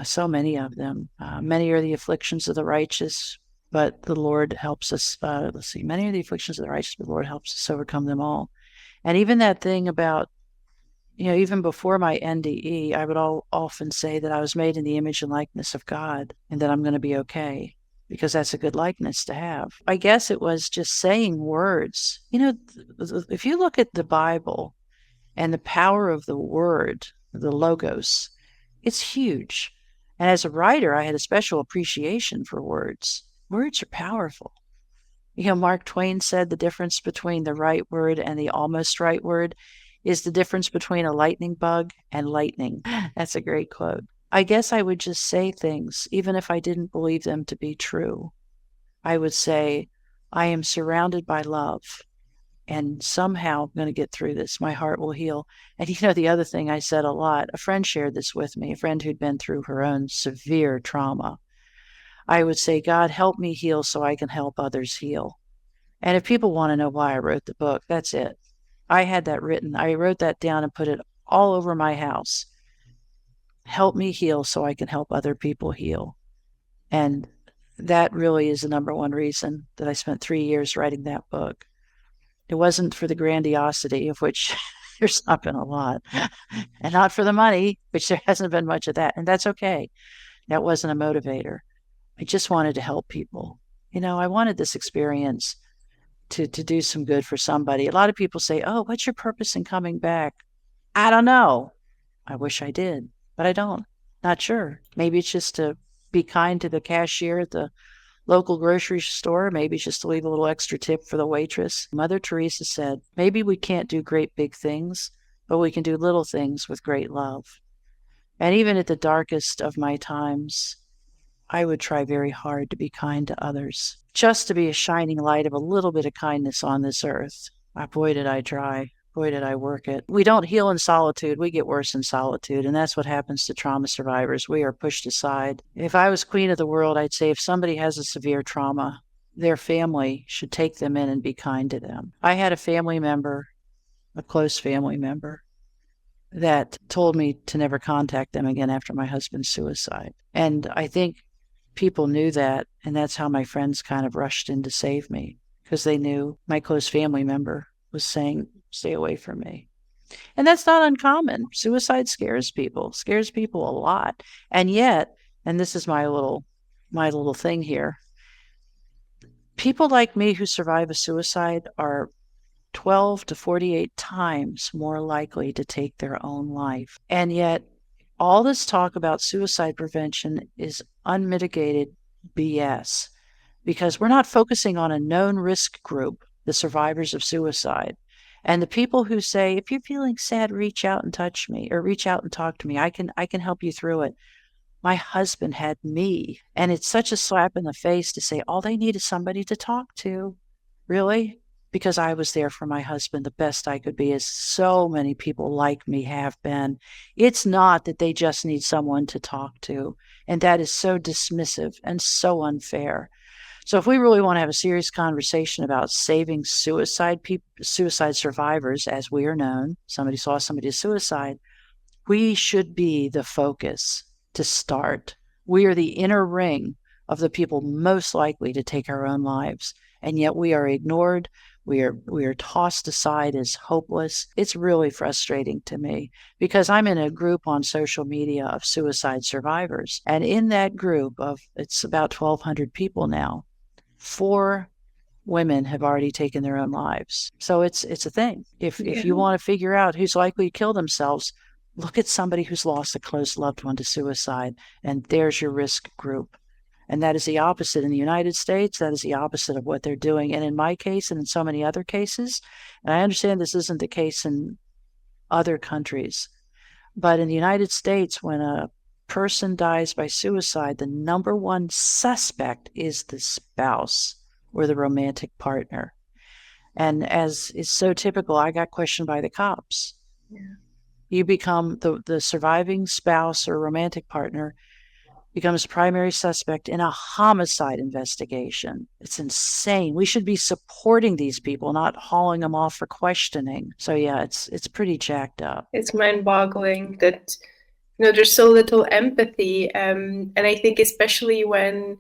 so many of them. Many are the afflictions of the righteous, but the Lord helps us. Many are the afflictions of the righteous, but the Lord helps us overcome them all. And even that thing about, even before my NDE, I would often say that I was made in the image and likeness of God and that I'm going to be okay, because that's a good likeness to have. I guess it was just saying words. If you look at the Bible and the power of the word, the logos, it's huge. And as a writer, I had a special appreciation for words. Words are powerful. Mark Twain said the difference between the right word and the almost right word is the difference between a lightning bug and lightning. That's a great quote. I guess I would just say things, even if I didn't believe them to be true. I would say, I am surrounded by love, and somehow I'm going to get through this. My heart will heal. And the other thing I said a lot, a friend shared this with me, a friend who'd been through her own severe trauma. I would say, God, help me heal so I can help others heal. And if people want to know why I wrote the book, that's it. I had that written. I wrote that down and put it all over my house. Help me heal so I can help other people heal. And that really is the number one reason that I spent 3 years writing that book. It wasn't for the grandiosity, of which there's not been a lot, and not for the money, which there hasn't been much of that. And that's okay. That wasn't a motivator. I just wanted to help people. I wanted this experience to do some good for somebody. A lot of people say, oh, what's your purpose in coming back? I don't know. I wish I did, but I don't. Not sure. Maybe it's just to be kind to the cashier at the local grocery store. Maybe it's just to leave a little extra tip for the waitress. Mother Teresa said, maybe we can't do great big things, but we can do little things with great love. And even at the darkest of my times, I would try very hard to be kind to others, just to be a shining light of a little bit of kindness on this earth. Boy, did I try. Boy, did I work it. We don't heal in solitude. We get worse in solitude. And that's what happens to trauma survivors. We are pushed aside. If I was queen of the world, I'd say if somebody has a severe trauma, their family should take them in and be kind to them. I had a family member, a close family member, that told me to never contact them again after my husband's suicide. And I think people knew that. And that's how my friends kind of rushed in to save me, because they knew my close family member was saying, stay away from me. And that's not uncommon. Suicide scares people a lot. And yet, and this is my little thing here, people like me who survive a suicide are 12 to 48 times more likely to take their own life. And yet, all this talk about suicide prevention is unmitigated BS, because we're not focusing on a known risk group, the survivors of suicide. And the people who say, if you're feeling sad, reach out and touch me, or reach out and talk to me. I can help you through it. My husband had me. And it's such a slap in the face to say, all they need is somebody to talk to. Really? Because I was there for my husband the best I could be, as so many people like me have been. It's not that they just need someone to talk to. And that is so dismissive and so unfair. So if we really want to have a serious conversation about saving suicide survivors, as we are known, somebody saw somebody suicide, we should be the focus to start. We are the inner ring of the people most likely to take our own lives, and yet we are ignored. We are tossed aside as hopeless. It's really frustrating to me, because I'm in a group on social media of suicide survivors, and in that group it's about 1,200 people now, 4 women have already taken their own lives. So it's a thing. If you want to figure out who's likely to kill themselves, look at somebody who's lost a close loved one to suicide, and there's your risk group. And that is the opposite in the United States. That is the opposite of what they're doing. And in my case, and in so many other cases, and I understand this isn't the case in other countries, but in the United States, when a person dies by suicide, the number one suspect is the spouse or the romantic partner. And as is so typical, I got questioned by the cops. Yeah. You become the surviving spouse or romantic partner becomes primary suspect in a homicide investigation. It's insane. We should be supporting these people, not hauling them off for questioning. So yeah, it's pretty jacked up. It's mind-boggling that there's so little empathy, and I think especially when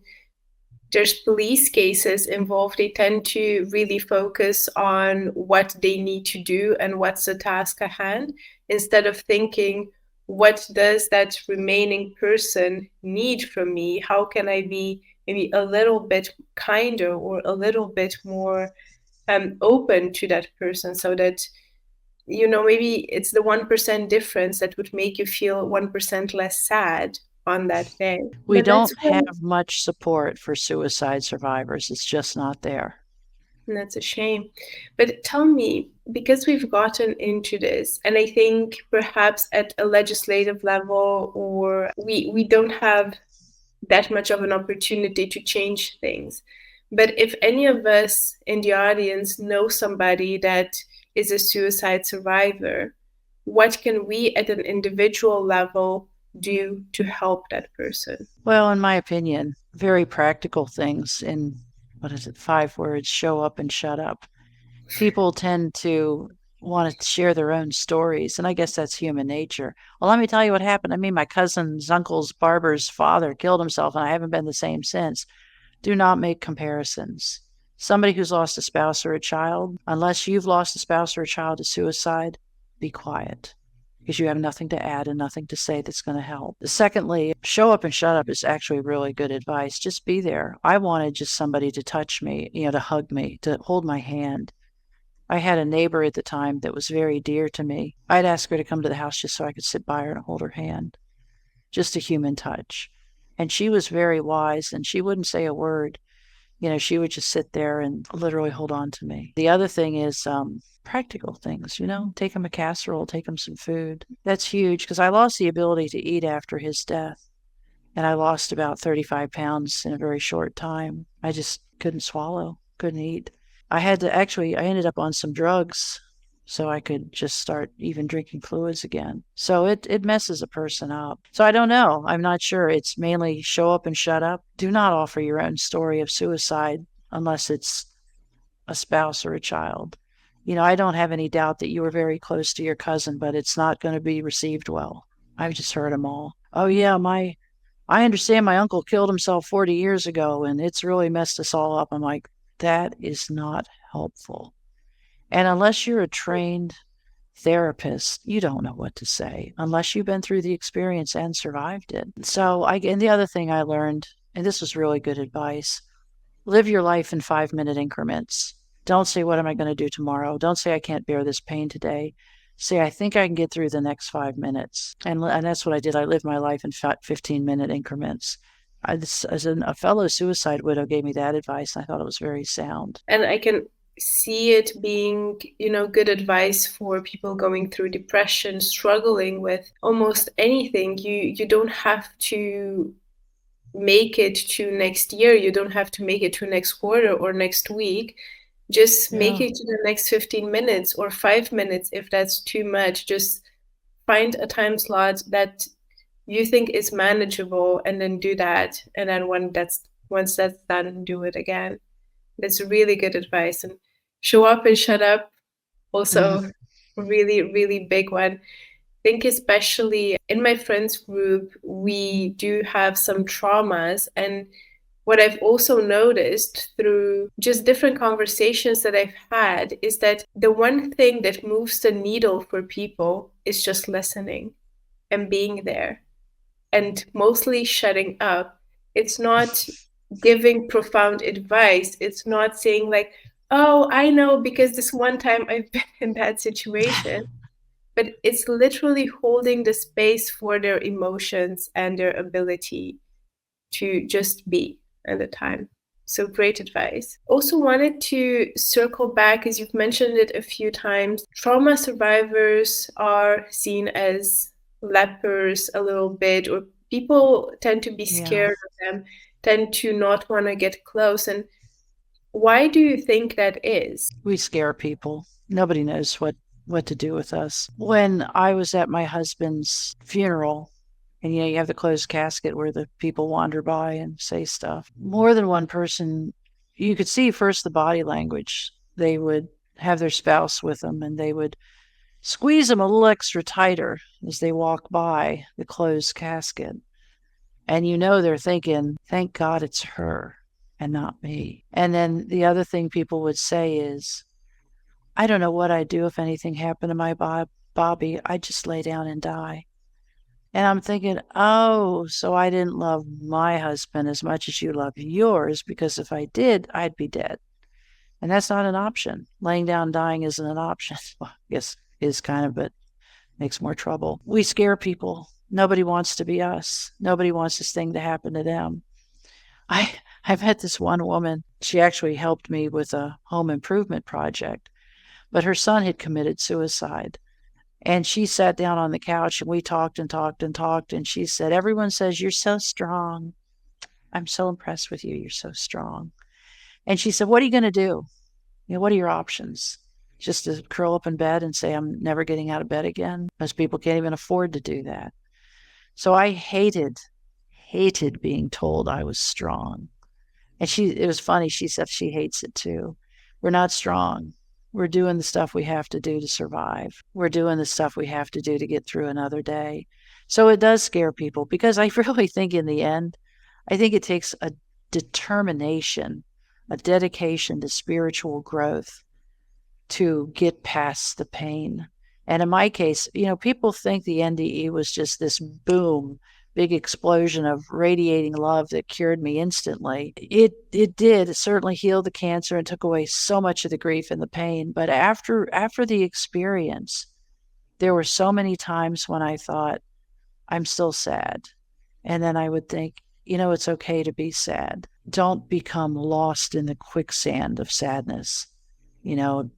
there's police cases involved, they tend to really focus on what they need to do and what's the task at hand, instead of thinking, what does that remaining person need from me? How can I be maybe a little bit kinder or a little bit more open to that person, so that maybe it's the 1% difference that would make you feel 1% less sad on that day. We don't have much support for suicide survivors. It's just not there. And that's a shame. But tell me, because we've gotten into this, and I think perhaps at a legislative level, or we don't have that much of an opportunity to change things. But if any of us in the audience know somebody that is a suicide survivor, what can we at an individual level do to help that person? Well, in my opinion, very practical things in, 5 words: show up and shut up. People tend to want to share their own stories, and I guess that's human nature. Well, let me tell you what happened. I mean, my cousin's uncle's barber's father killed himself, and I haven't been the same since. Do not make comparisons. Somebody who's lost a spouse or a child, unless you've lost a spouse or a child to suicide, be quiet, because you have nothing to add and nothing to say that's going to help. Secondly, show up and shut up is actually really good advice. Just be there. I wanted just somebody to touch me, to hug me, to hold my hand. I had a neighbor at the time that was very dear to me. I'd ask her to come to the house just so I could sit by her and hold her hand. Just a human touch. And she was very wise, and she wouldn't say a word. She would just sit there and literally hold on to me. The other thing is practical things, take him a casserole, take him some food. That's huge, because I lost the ability to eat after his death. And I lost about 35 pounds in a very short time. I just couldn't swallow, couldn't eat. I ended up on some drugs so I could just start even drinking fluids again. So it messes a person up. So I don't know. I'm not sure. It's mainly show up and shut up. Do not offer your own story of suicide unless it's a spouse or a child. I don't have any doubt that you were very close to your cousin, but it's not going to be received well. I've just heard them all. Oh yeah, I understand my uncle killed himself 40 years ago and it's really messed us all up. I'm like, that is not helpful. And unless you're a trained therapist, you don't know what to say unless you've been through the experience and survived it. And the other thing I learned, and this was really good advice, live your life in 5-minute increments. Don't say, what am I going to do tomorrow? Don't say, I can't bear this pain today. Say, I think I can get through the next 5 minutes. And that's what I did. I lived my life in 15-minute increments. A fellow suicide widow gave me that advice. And I thought it was very sound. And I can see it being, good advice for people going through depression, struggling with almost anything. You don't have to make it to next year. You don't have to make it to next quarter or next week. Just make it to the next 15 minutes or 5 minutes if that's too much. Just find a time slot that you think is manageable and then do that. And then once that's done, do it again. That's really good advice. And show up and shut up, also really, really big one. I think especially in my friends group, we do have some traumas. And what I've also noticed through just different conversations that I've had is that the one thing that moves the needle for people is just listening and being there and mostly shutting up. It's not giving profound advice. It's not saying like, oh, I know because this one time I've been in that situation. But it's literally holding the space for their emotions and their ability to just be at the time. So great advice. Also wanted to circle back, as you've mentioned it a few times. Trauma survivors are seen as lepers a little bit, or people tend to be scared of them, tend to not want to get close. And why do you think that is? We scare people. Nobody knows what to do with us. When I was at my husband's funeral, and you have the closed casket where the people wander by and say stuff. More than one person, you could see first the body language. They would have their spouse with them and they would squeeze them a little extra tighter as they walk by the closed casket. And they're thinking, thank God it's her and not me. And then the other thing people would say is, I don't know what I'd do if anything happened to my Bobby. I'd just lay down and die. And I'm thinking, oh, so I didn't love my husband as much as you love yours, because if I did, I'd be dead. And that's not an option. Laying down dying isn't an option. Well, I guess is kind of, but makes more trouble. We scare people. Nobody wants to be us. Nobody wants this thing to happen to them. I've met this one woman. She actually helped me with a home improvement project, but her son had committed suicide. And she sat down on the couch and we talked and talked and talked. And she said, everyone says, you're so strong. I'm so impressed with you. You're so strong. And she said, what are you going to do? What are your options? Just to curl up in bed and say, I'm never getting out of bed again? Most people can't even afford to do that. So I hated being told I was strong. And it was funny. She said she hates it too. We're not strong. We're doing the stuff we have to do to survive. We're doing the stuff we have to do to get through another day. So it does scare people, because I really think in the end, I think it takes a determination, a dedication to spiritual growth to get past the pain. And in my case, people think the NDE was just this boom, big explosion of radiating love that cured me instantly. It did. It certainly healed the cancer and took away so much of the grief and the pain. But after the experience, there were so many times when I thought, I'm still sad. And then I would think, it's okay to be sad. Don't become lost in the quicksand of sadness.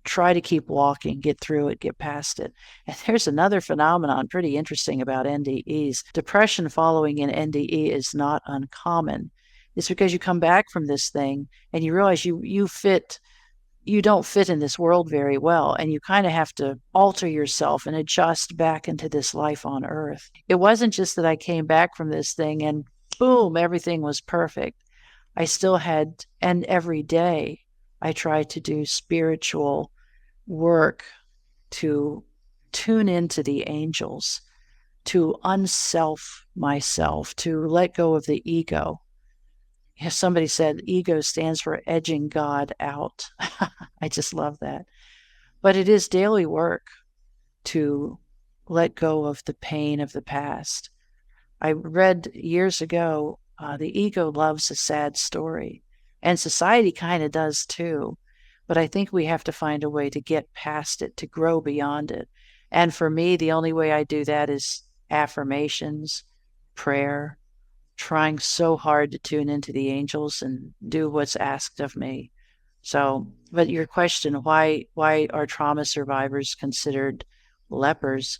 Try to keep walking, get through it, get past it. And there's another phenomenon pretty interesting about NDEs. Depression following an NDE is not uncommon. It's because you come back from this thing and you realize you fit you don't fit in this world very well, and you kind of have to alter yourself and adjust back into this life on earth. It wasn't just that I came back from this thing and boom, everything was perfect. I still had, and every day I tried to do spiritual work to tune into the angels, to unself myself, to let go of the ego. Somebody said ego stands for edging God out. I just love that. But it is daily work to let go of the pain of the past. I read years ago, the ego loves a sad story, and society kind of does too. But I think we have to find a way to get past it, to grow beyond it. And for me, the only way I do that is affirmations, prayer, trying so hard to tune into the angels and do what's asked of me. So, but your question, why are trauma survivors considered lepers?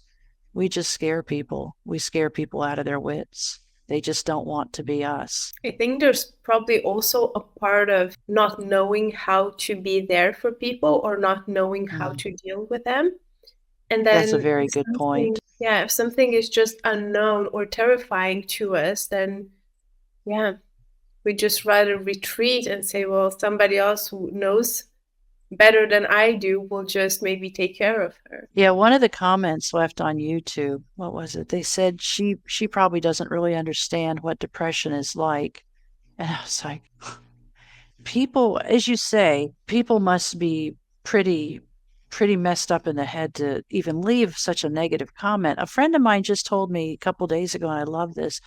We just scare people. We scare people out of their wits. They just don't want to be us. I think there's probably also a part of not knowing how to be there for people or not knowing how to deal with them. And That's a then very good point. yeah, if something is just unknown or terrifying to us, then yeah, we just rather retreat and say, well, somebody else who knows better than I do will just maybe take care of her. Yeah, one of the comments left on YouTube, what was it? They said she probably doesn't really understand what depression is like. And I was like, people, as you say, people must be pretty messed up in the head to even leave such a negative comment. A friend of mine just told me a couple days ago, and I love this.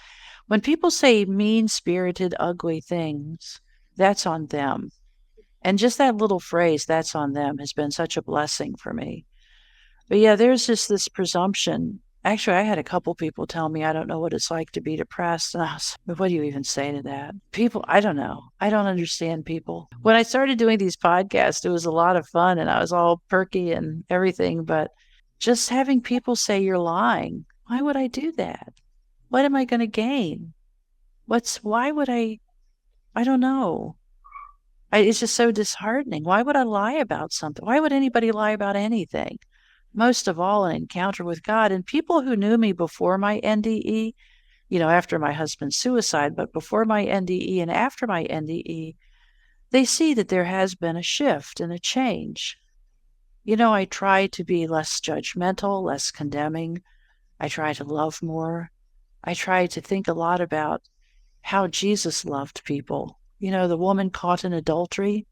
When people say mean-spirited, ugly things, that's on them. And just that little phrase, that's on them, has been such a blessing for me. But yeah, there's just this presumption. Actually, I had a couple people tell me I don't know what it's like to be depressed. And I was, what do you even say to that? People, I don't know. I don't understand people. When I started doing these podcasts, it was a lot of fun and I was all perky and everything. But just having people say you're lying, why would I do that? What am I going to gain? Why would I don't know. It's just so disheartening. Why would I lie about something? Why would anybody lie about anything? Most of all, an encounter with God. And people who knew me before my NDE, after my husband's suicide, but before my NDE and after my NDE, they see that there has been a shift and a change. I try to be less judgmental, less condemning. I try to love more. I try to think a lot about how Jesus loved people. The woman caught in adultery,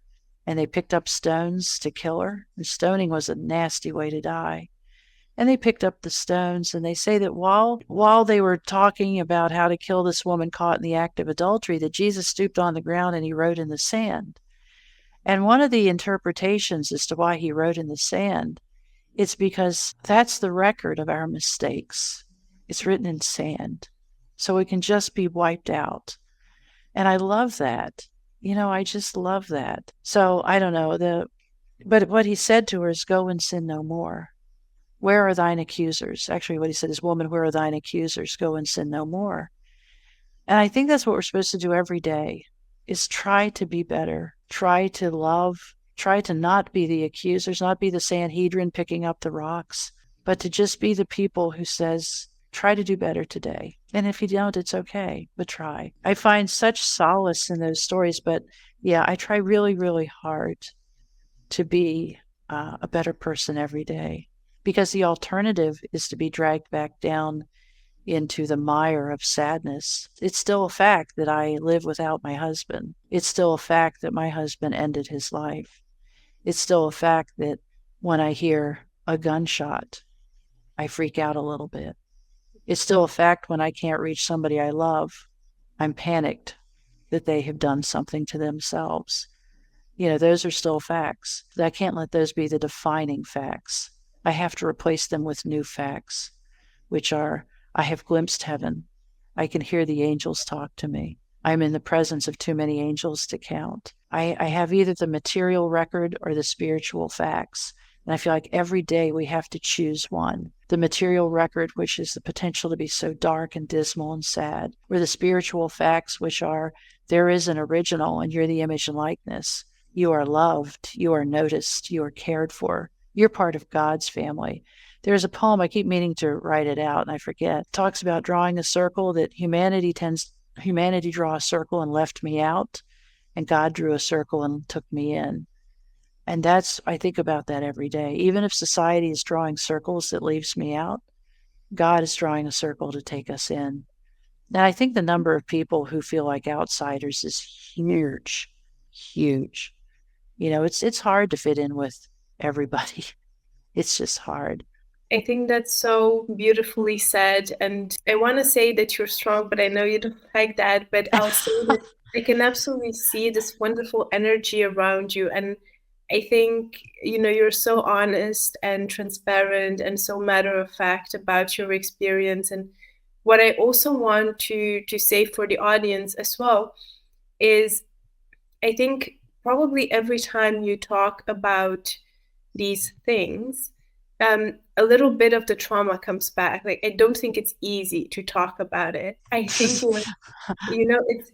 and they picked up stones to kill her. And stoning was a nasty way to die. And they picked up the stones, and they say that while they were talking about how to kill this woman caught in the act of adultery, that Jesus stooped on the ground and he wrote in the sand. And one of the interpretations as to why he wrote in the sand, it's because that's the record of our mistakes. It's written in sand, so it can just be wiped out. And I love that. I just love that. So I don't know. But what he said to her is, go and sin no more. Where are thine accusers? Actually, what he said is, woman, where are thine accusers? Go and sin no more. And I think that's what we're supposed to do every day, is try to be better, try to love, try to not be the accusers, not be the Sanhedrin picking up the rocks, but to just be the people who says, try to do better today. And if you don't, it's okay, but try. I find such solace in those stories, but yeah, I try really, really hard to be a better person every day, because the alternative is to be dragged back down into the mire of sadness. It's still a fact that I live without my husband. It's still a fact that my husband ended his life. It's still a fact that when I hear a gunshot, I freak out a little bit. It's still a fact when I can't reach somebody I love, I'm panicked that they have done something to themselves. Those are still facts. I can't let those be the defining facts. I have to replace them with new facts, which are, I have glimpsed heaven. I can hear the angels talk to me. I'm in the presence of too many angels to count. I have either the material record or the spiritual facts. And I feel like every day we have to choose one. The material record, which is the potential to be so dark and dismal and sad, or the spiritual facts, which are, there is an original and you're the image and likeness. You are loved. You are noticed. You are cared for. You're part of God's family. There's a poem, I keep meaning to write it out and I forget. It talks about drawing a circle, that humanity draw a circle and left me out, and God drew a circle and took me in. And I think about that every day. Even if society is drawing circles that leaves me out, God is drawing a circle to take us in. And I think the number of people who feel like outsiders is huge, huge. It's hard to fit in with everybody. It's just hard. I think that's so beautifully said. And I want to say that you're strong, but I know you don't like that. But I'll say that I can absolutely see this wonderful energy around you. And I think, you're so honest and transparent and so matter of fact about your experience. And what I also want to say for the audience as well is I think probably every time you talk about these things, a little bit of the trauma comes back. Like, I don't think it's easy to talk about it. I think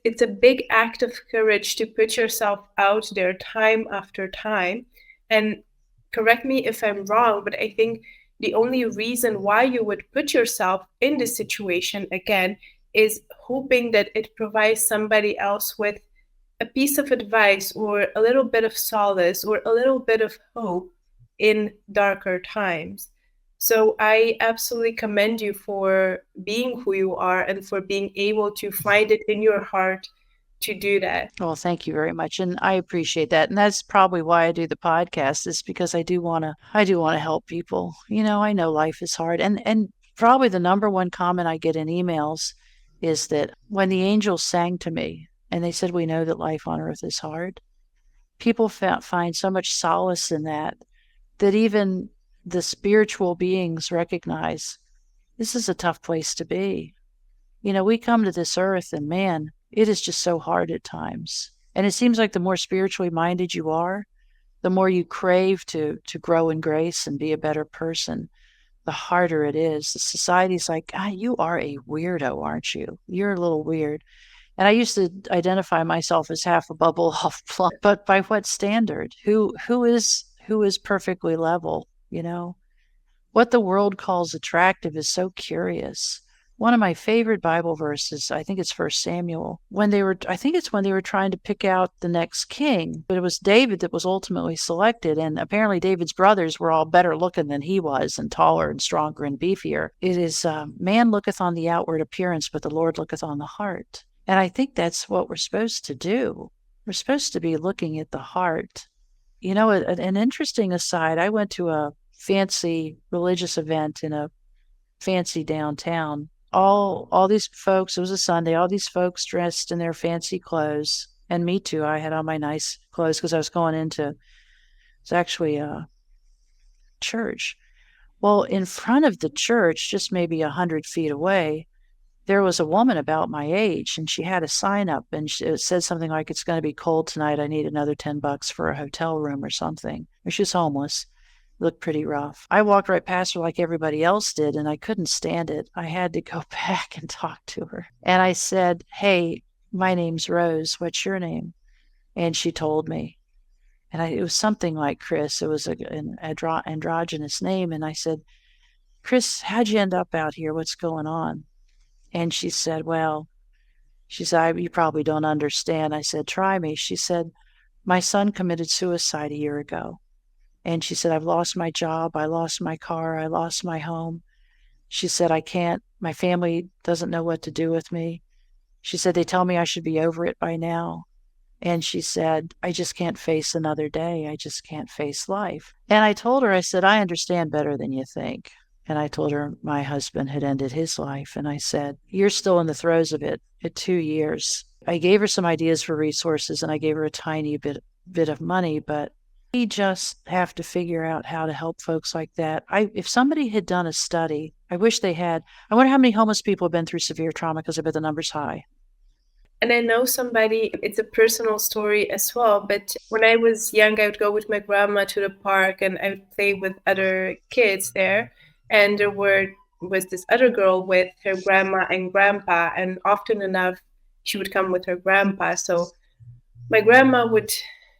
it's a big act of courage to put yourself out there time after time. And correct me if I'm wrong, but I think the only reason why you would put yourself in this situation again is hoping that it provides somebody else with a piece of advice or a little bit of solace or a little bit of hope in darker times. So I absolutely commend you for being who you are and for being able to find it in your heart to do that. Well, thank you very much. And I appreciate that. And that's probably why I do the podcast, is because I do want to help people. I know life is hard. And probably the number one comment I get in emails is that when the angels sang to me and they said, "We know that life on earth is hard," people find so much solace in that even the spiritual beings recognize this is a tough place to be. We come to this earth and man, it is just so hard at times. And it seems like the more spiritually minded you are, the more you crave to grow in grace and be a better person, the harder it is. The society's like, you are a weirdo, aren't you? You're a little weird. And I used to identify myself as half a bubble, half plump, but by what standard? Who is perfectly level, What the world calls attractive is so curious. One of my favorite Bible verses, I think it's First Samuel, I think it's when they were trying to pick out the next king, but it was David that was ultimately selected. And apparently David's brothers were all better looking than he was, and taller and stronger and beefier. It is, man looketh on the outward appearance, but the Lord looketh on the heart. And I think that's what we're supposed to do. We're supposed to be looking at the heart. An interesting aside, I went to a fancy religious event in a fancy downtown. All these folks, it was a Sunday, all these folks dressed in their fancy clothes. And me too. I had on my nice clothes because I was going it's actually a church. Well, in front of the church, just maybe 100 feet away, there was a woman about my age, and she had a sign up, and it said something like, "It's going to be cold tonight. I need another $10 for a hotel room," or something. She's homeless. Looked pretty rough. I walked right past her like everybody else did, and I couldn't stand it. I had to go back and talk to her. And I said, "Hey, my name's Rose. What's your name?" And she told me. And it was something like Chris. It was an androgynous name. And I said, "Chris, how'd you end up out here? What's going on?" And she said, "You probably don't understand." I said, "Try me." She said, "My son committed suicide a year ago." And she said, "I've lost my job. I lost my car. I lost my home." She said, my family doesn't know what to do with me. She said, "They tell me I should be over it by now." And she said, "I just can't face another day. I just can't face life." And I told her, I said, "I understand better than you think." And I told her my husband had ended his life. And I said, "You're still in the throes of it at 2 years." I gave her some ideas for resources, and I gave her a tiny bit of money, but we just have to figure out how to help folks like that. If somebody had done a study, I wish they had. I wonder how many homeless people have been through severe trauma, because I bet the number's high. And I know somebody, it's a personal story as well, but when I was young, I would go with my grandma to the park and I would play with other kids there. And there was this other girl with her grandma and grandpa, and often enough, she would come with her grandpa. So my grandma would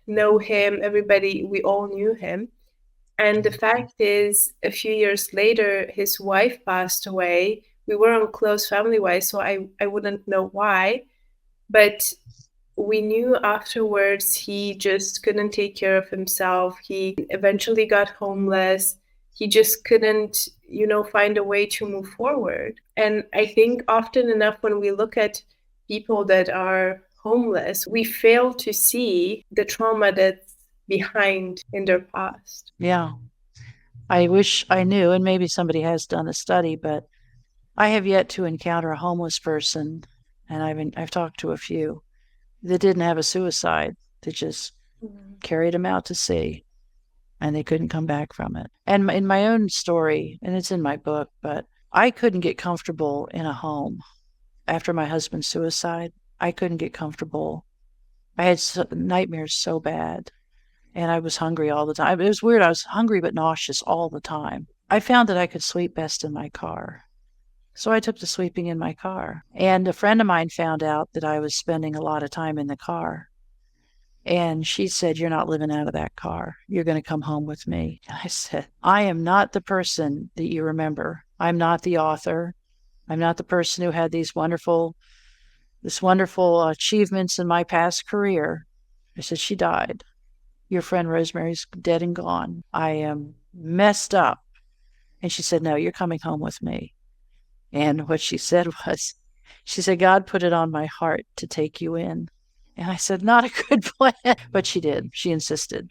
know him. Everybody, we all knew him. And the fact is, a few years later, his wife passed away. We weren't close family wise, so I wouldn't know why. But we knew afterwards he just couldn't take care of himself. He eventually got homeless. He just couldn't, find a way to move forward. And I think often enough when we look at people that are homeless, we fail to see the trauma that's behind in their past. Yeah. I wish I knew, and maybe somebody has done a study, but I have yet to encounter a homeless person, and I've talked to a few that didn't have a suicide, that just carried them out to sea and they couldn't come back from it. And in my own story, and it's in my book, but I couldn't get comfortable in a home after my husband's suicide. I couldn't get comfortable. I had nightmares so bad, and I was hungry all the time. It was weird. I was hungry but nauseous all the time. I found that I could sleep best in my car. So I took to sleeping in my car. And a friend of mine found out that I was spending a lot of time in the car. And she said, "You're not living out of that car. You're going to come home with me." And I said, "I am not the person that you remember. I'm not the author. I'm not the person who had this wonderful achievements in my past career." I said, "She died. Your friend Rosemary's dead and gone. I am messed up." And she said, "No, you're coming home with me." And what she said was, she said, "God put it on my heart to take you in." And I said, "Not a good plan." But she did. She insisted.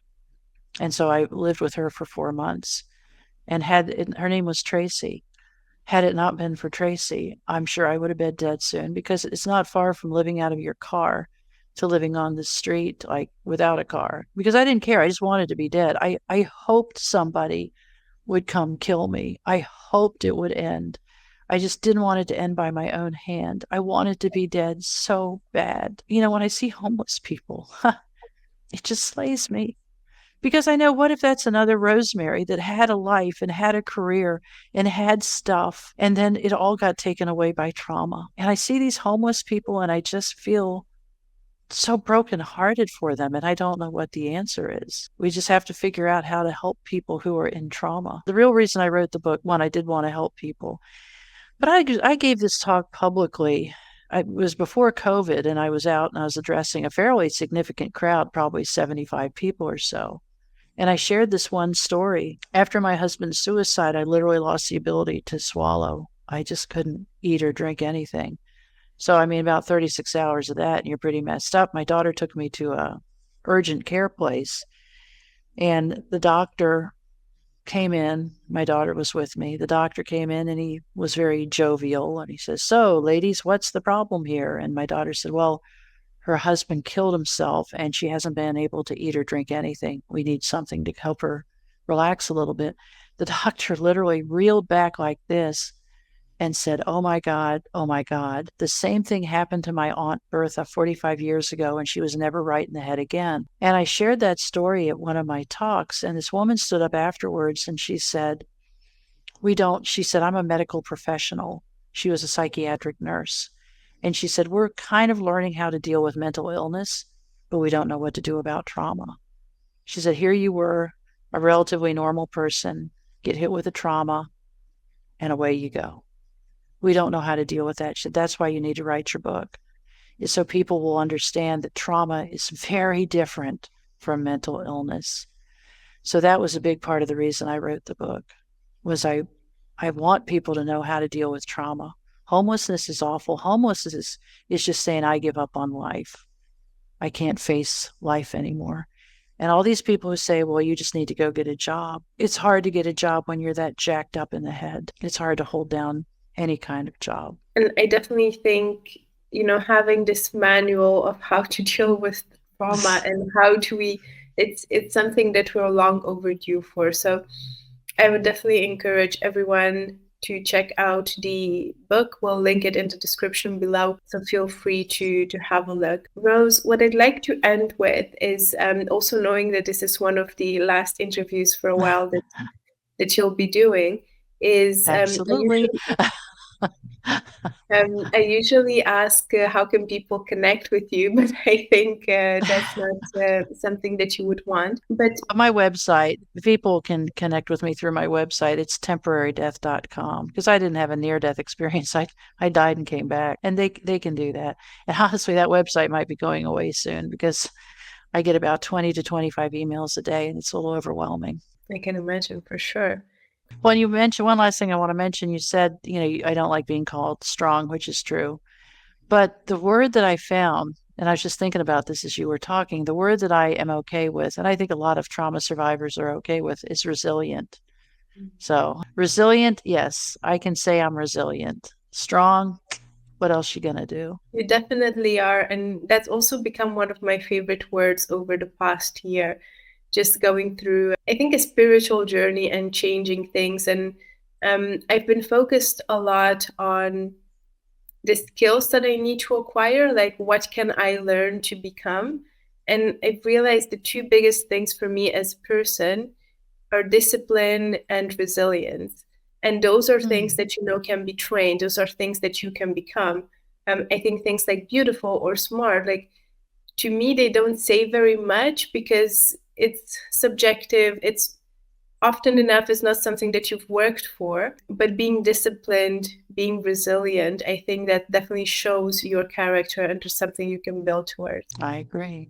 And so I lived with her for 4 months, and her name was Tracy. Had it not been for Tracy, I'm sure I would have been dead soon, because it's not far from living out of your car to living on the street, like without a car, because I didn't care. I just wanted to be dead. I hoped somebody would come kill me. I hoped it would end. I just didn't want it to end by my own hand. I wanted to be dead so bad. When I see homeless people, it just slays me, because I know, what if that's another Rosemary that had a life and had a career and had stuff, and then it all got taken away by trauma. And I see these homeless people and I just feel so brokenhearted for them, and I don't know what the answer is. We just have to figure out how to help people who are in trauma. The real reason I wrote the book, one, I did want to help people, but I gave this talk publicly. It was before COVID, and I was out and I was addressing a fairly significant crowd, probably 75 people or so. And I shared this one story. After my husband's suicide, I literally lost the ability to swallow. I just couldn't eat or drink anything. So, about 36 hours of that, and you're pretty messed up. My daughter took me to a urgent care place, and the doctor came in. My daughter was with me. The doctor came in, and he was very jovial, and he says, "So, ladies, what's the problem here?" And my daughter said, "Well, her husband killed himself, and she hasn't been able to eat or drink anything. We need something to help her relax a little bit." The doctor literally reeled back like this and said, "Oh my God, oh my God. The same thing happened to my Aunt Bertha 45 years ago, and she was never right in the head again." And I shared that story at one of my talks, and this woman stood up afterwards and she said, she said, "I'm a medical professional." She was a psychiatric nurse. And she said, "We're kind of learning how to deal with mental illness, but we don't know what to do about trauma." She said, "Here you were, a relatively normal person, get hit with a trauma, and away you go. We don't know how to deal with that." She said, "That's why you need to write your book, is so people will understand that trauma is very different from mental illness." So that was a big part of the reason I wrote the book, was I want people to know how to deal with trauma. Homelessness is awful. Homelessness is just saying, "I give up on life. I can't face life anymore." And all these people who say, "Well, you just need to go get a job." It's hard to get a job when you're that jacked up in the head. It's hard to hold down any kind of job. And I definitely think, having this manual of how to deal with trauma and how do it's something that we're long overdue for. So I would definitely encourage everyone to check out the book. We'll link it in the description below, so feel free to have a look. Rose, what I'd like to end with is also knowing that this is one of the last interviews for a while that you'll be doing, is Absolutely. I usually ask how can people connect with you, but I think that's not something that you would want. But My website, people can connect with me through my website. It's temporarydeath.com because I didn't have a near death experience. I died and came back, and they can do that. And honestly, that website might be going away soon because I get about 20 to 25 emails a day, and it's a little overwhelming. I can imagine for sure. Well, you mentioned one last thing I want to mention. You said, I don't like being called strong, which is true. But the word that I found, and I was just thinking about this as you were talking, the word that I am okay with, and I think a lot of trauma survivors are okay with, is resilient. So, resilient, yes, I can say I'm resilient. Strong, what else you gonna do? You definitely are. And that's also become one of my favorite words over the past year. Just going through, I think, a spiritual journey and changing things. And I've been focused a lot on the skills that I need to acquire, like what can I learn to become? And I've realized the two biggest things for me as a person are discipline and resilience. And those are things Mm. that can be trained. Those are things that you can become. I think things like beautiful or smart, like to me, they don't say very much because it's subjective. It's often enough is not something that you've worked for, but being disciplined, being resilient, I think that definitely shows your character and something you can build towards. I agree.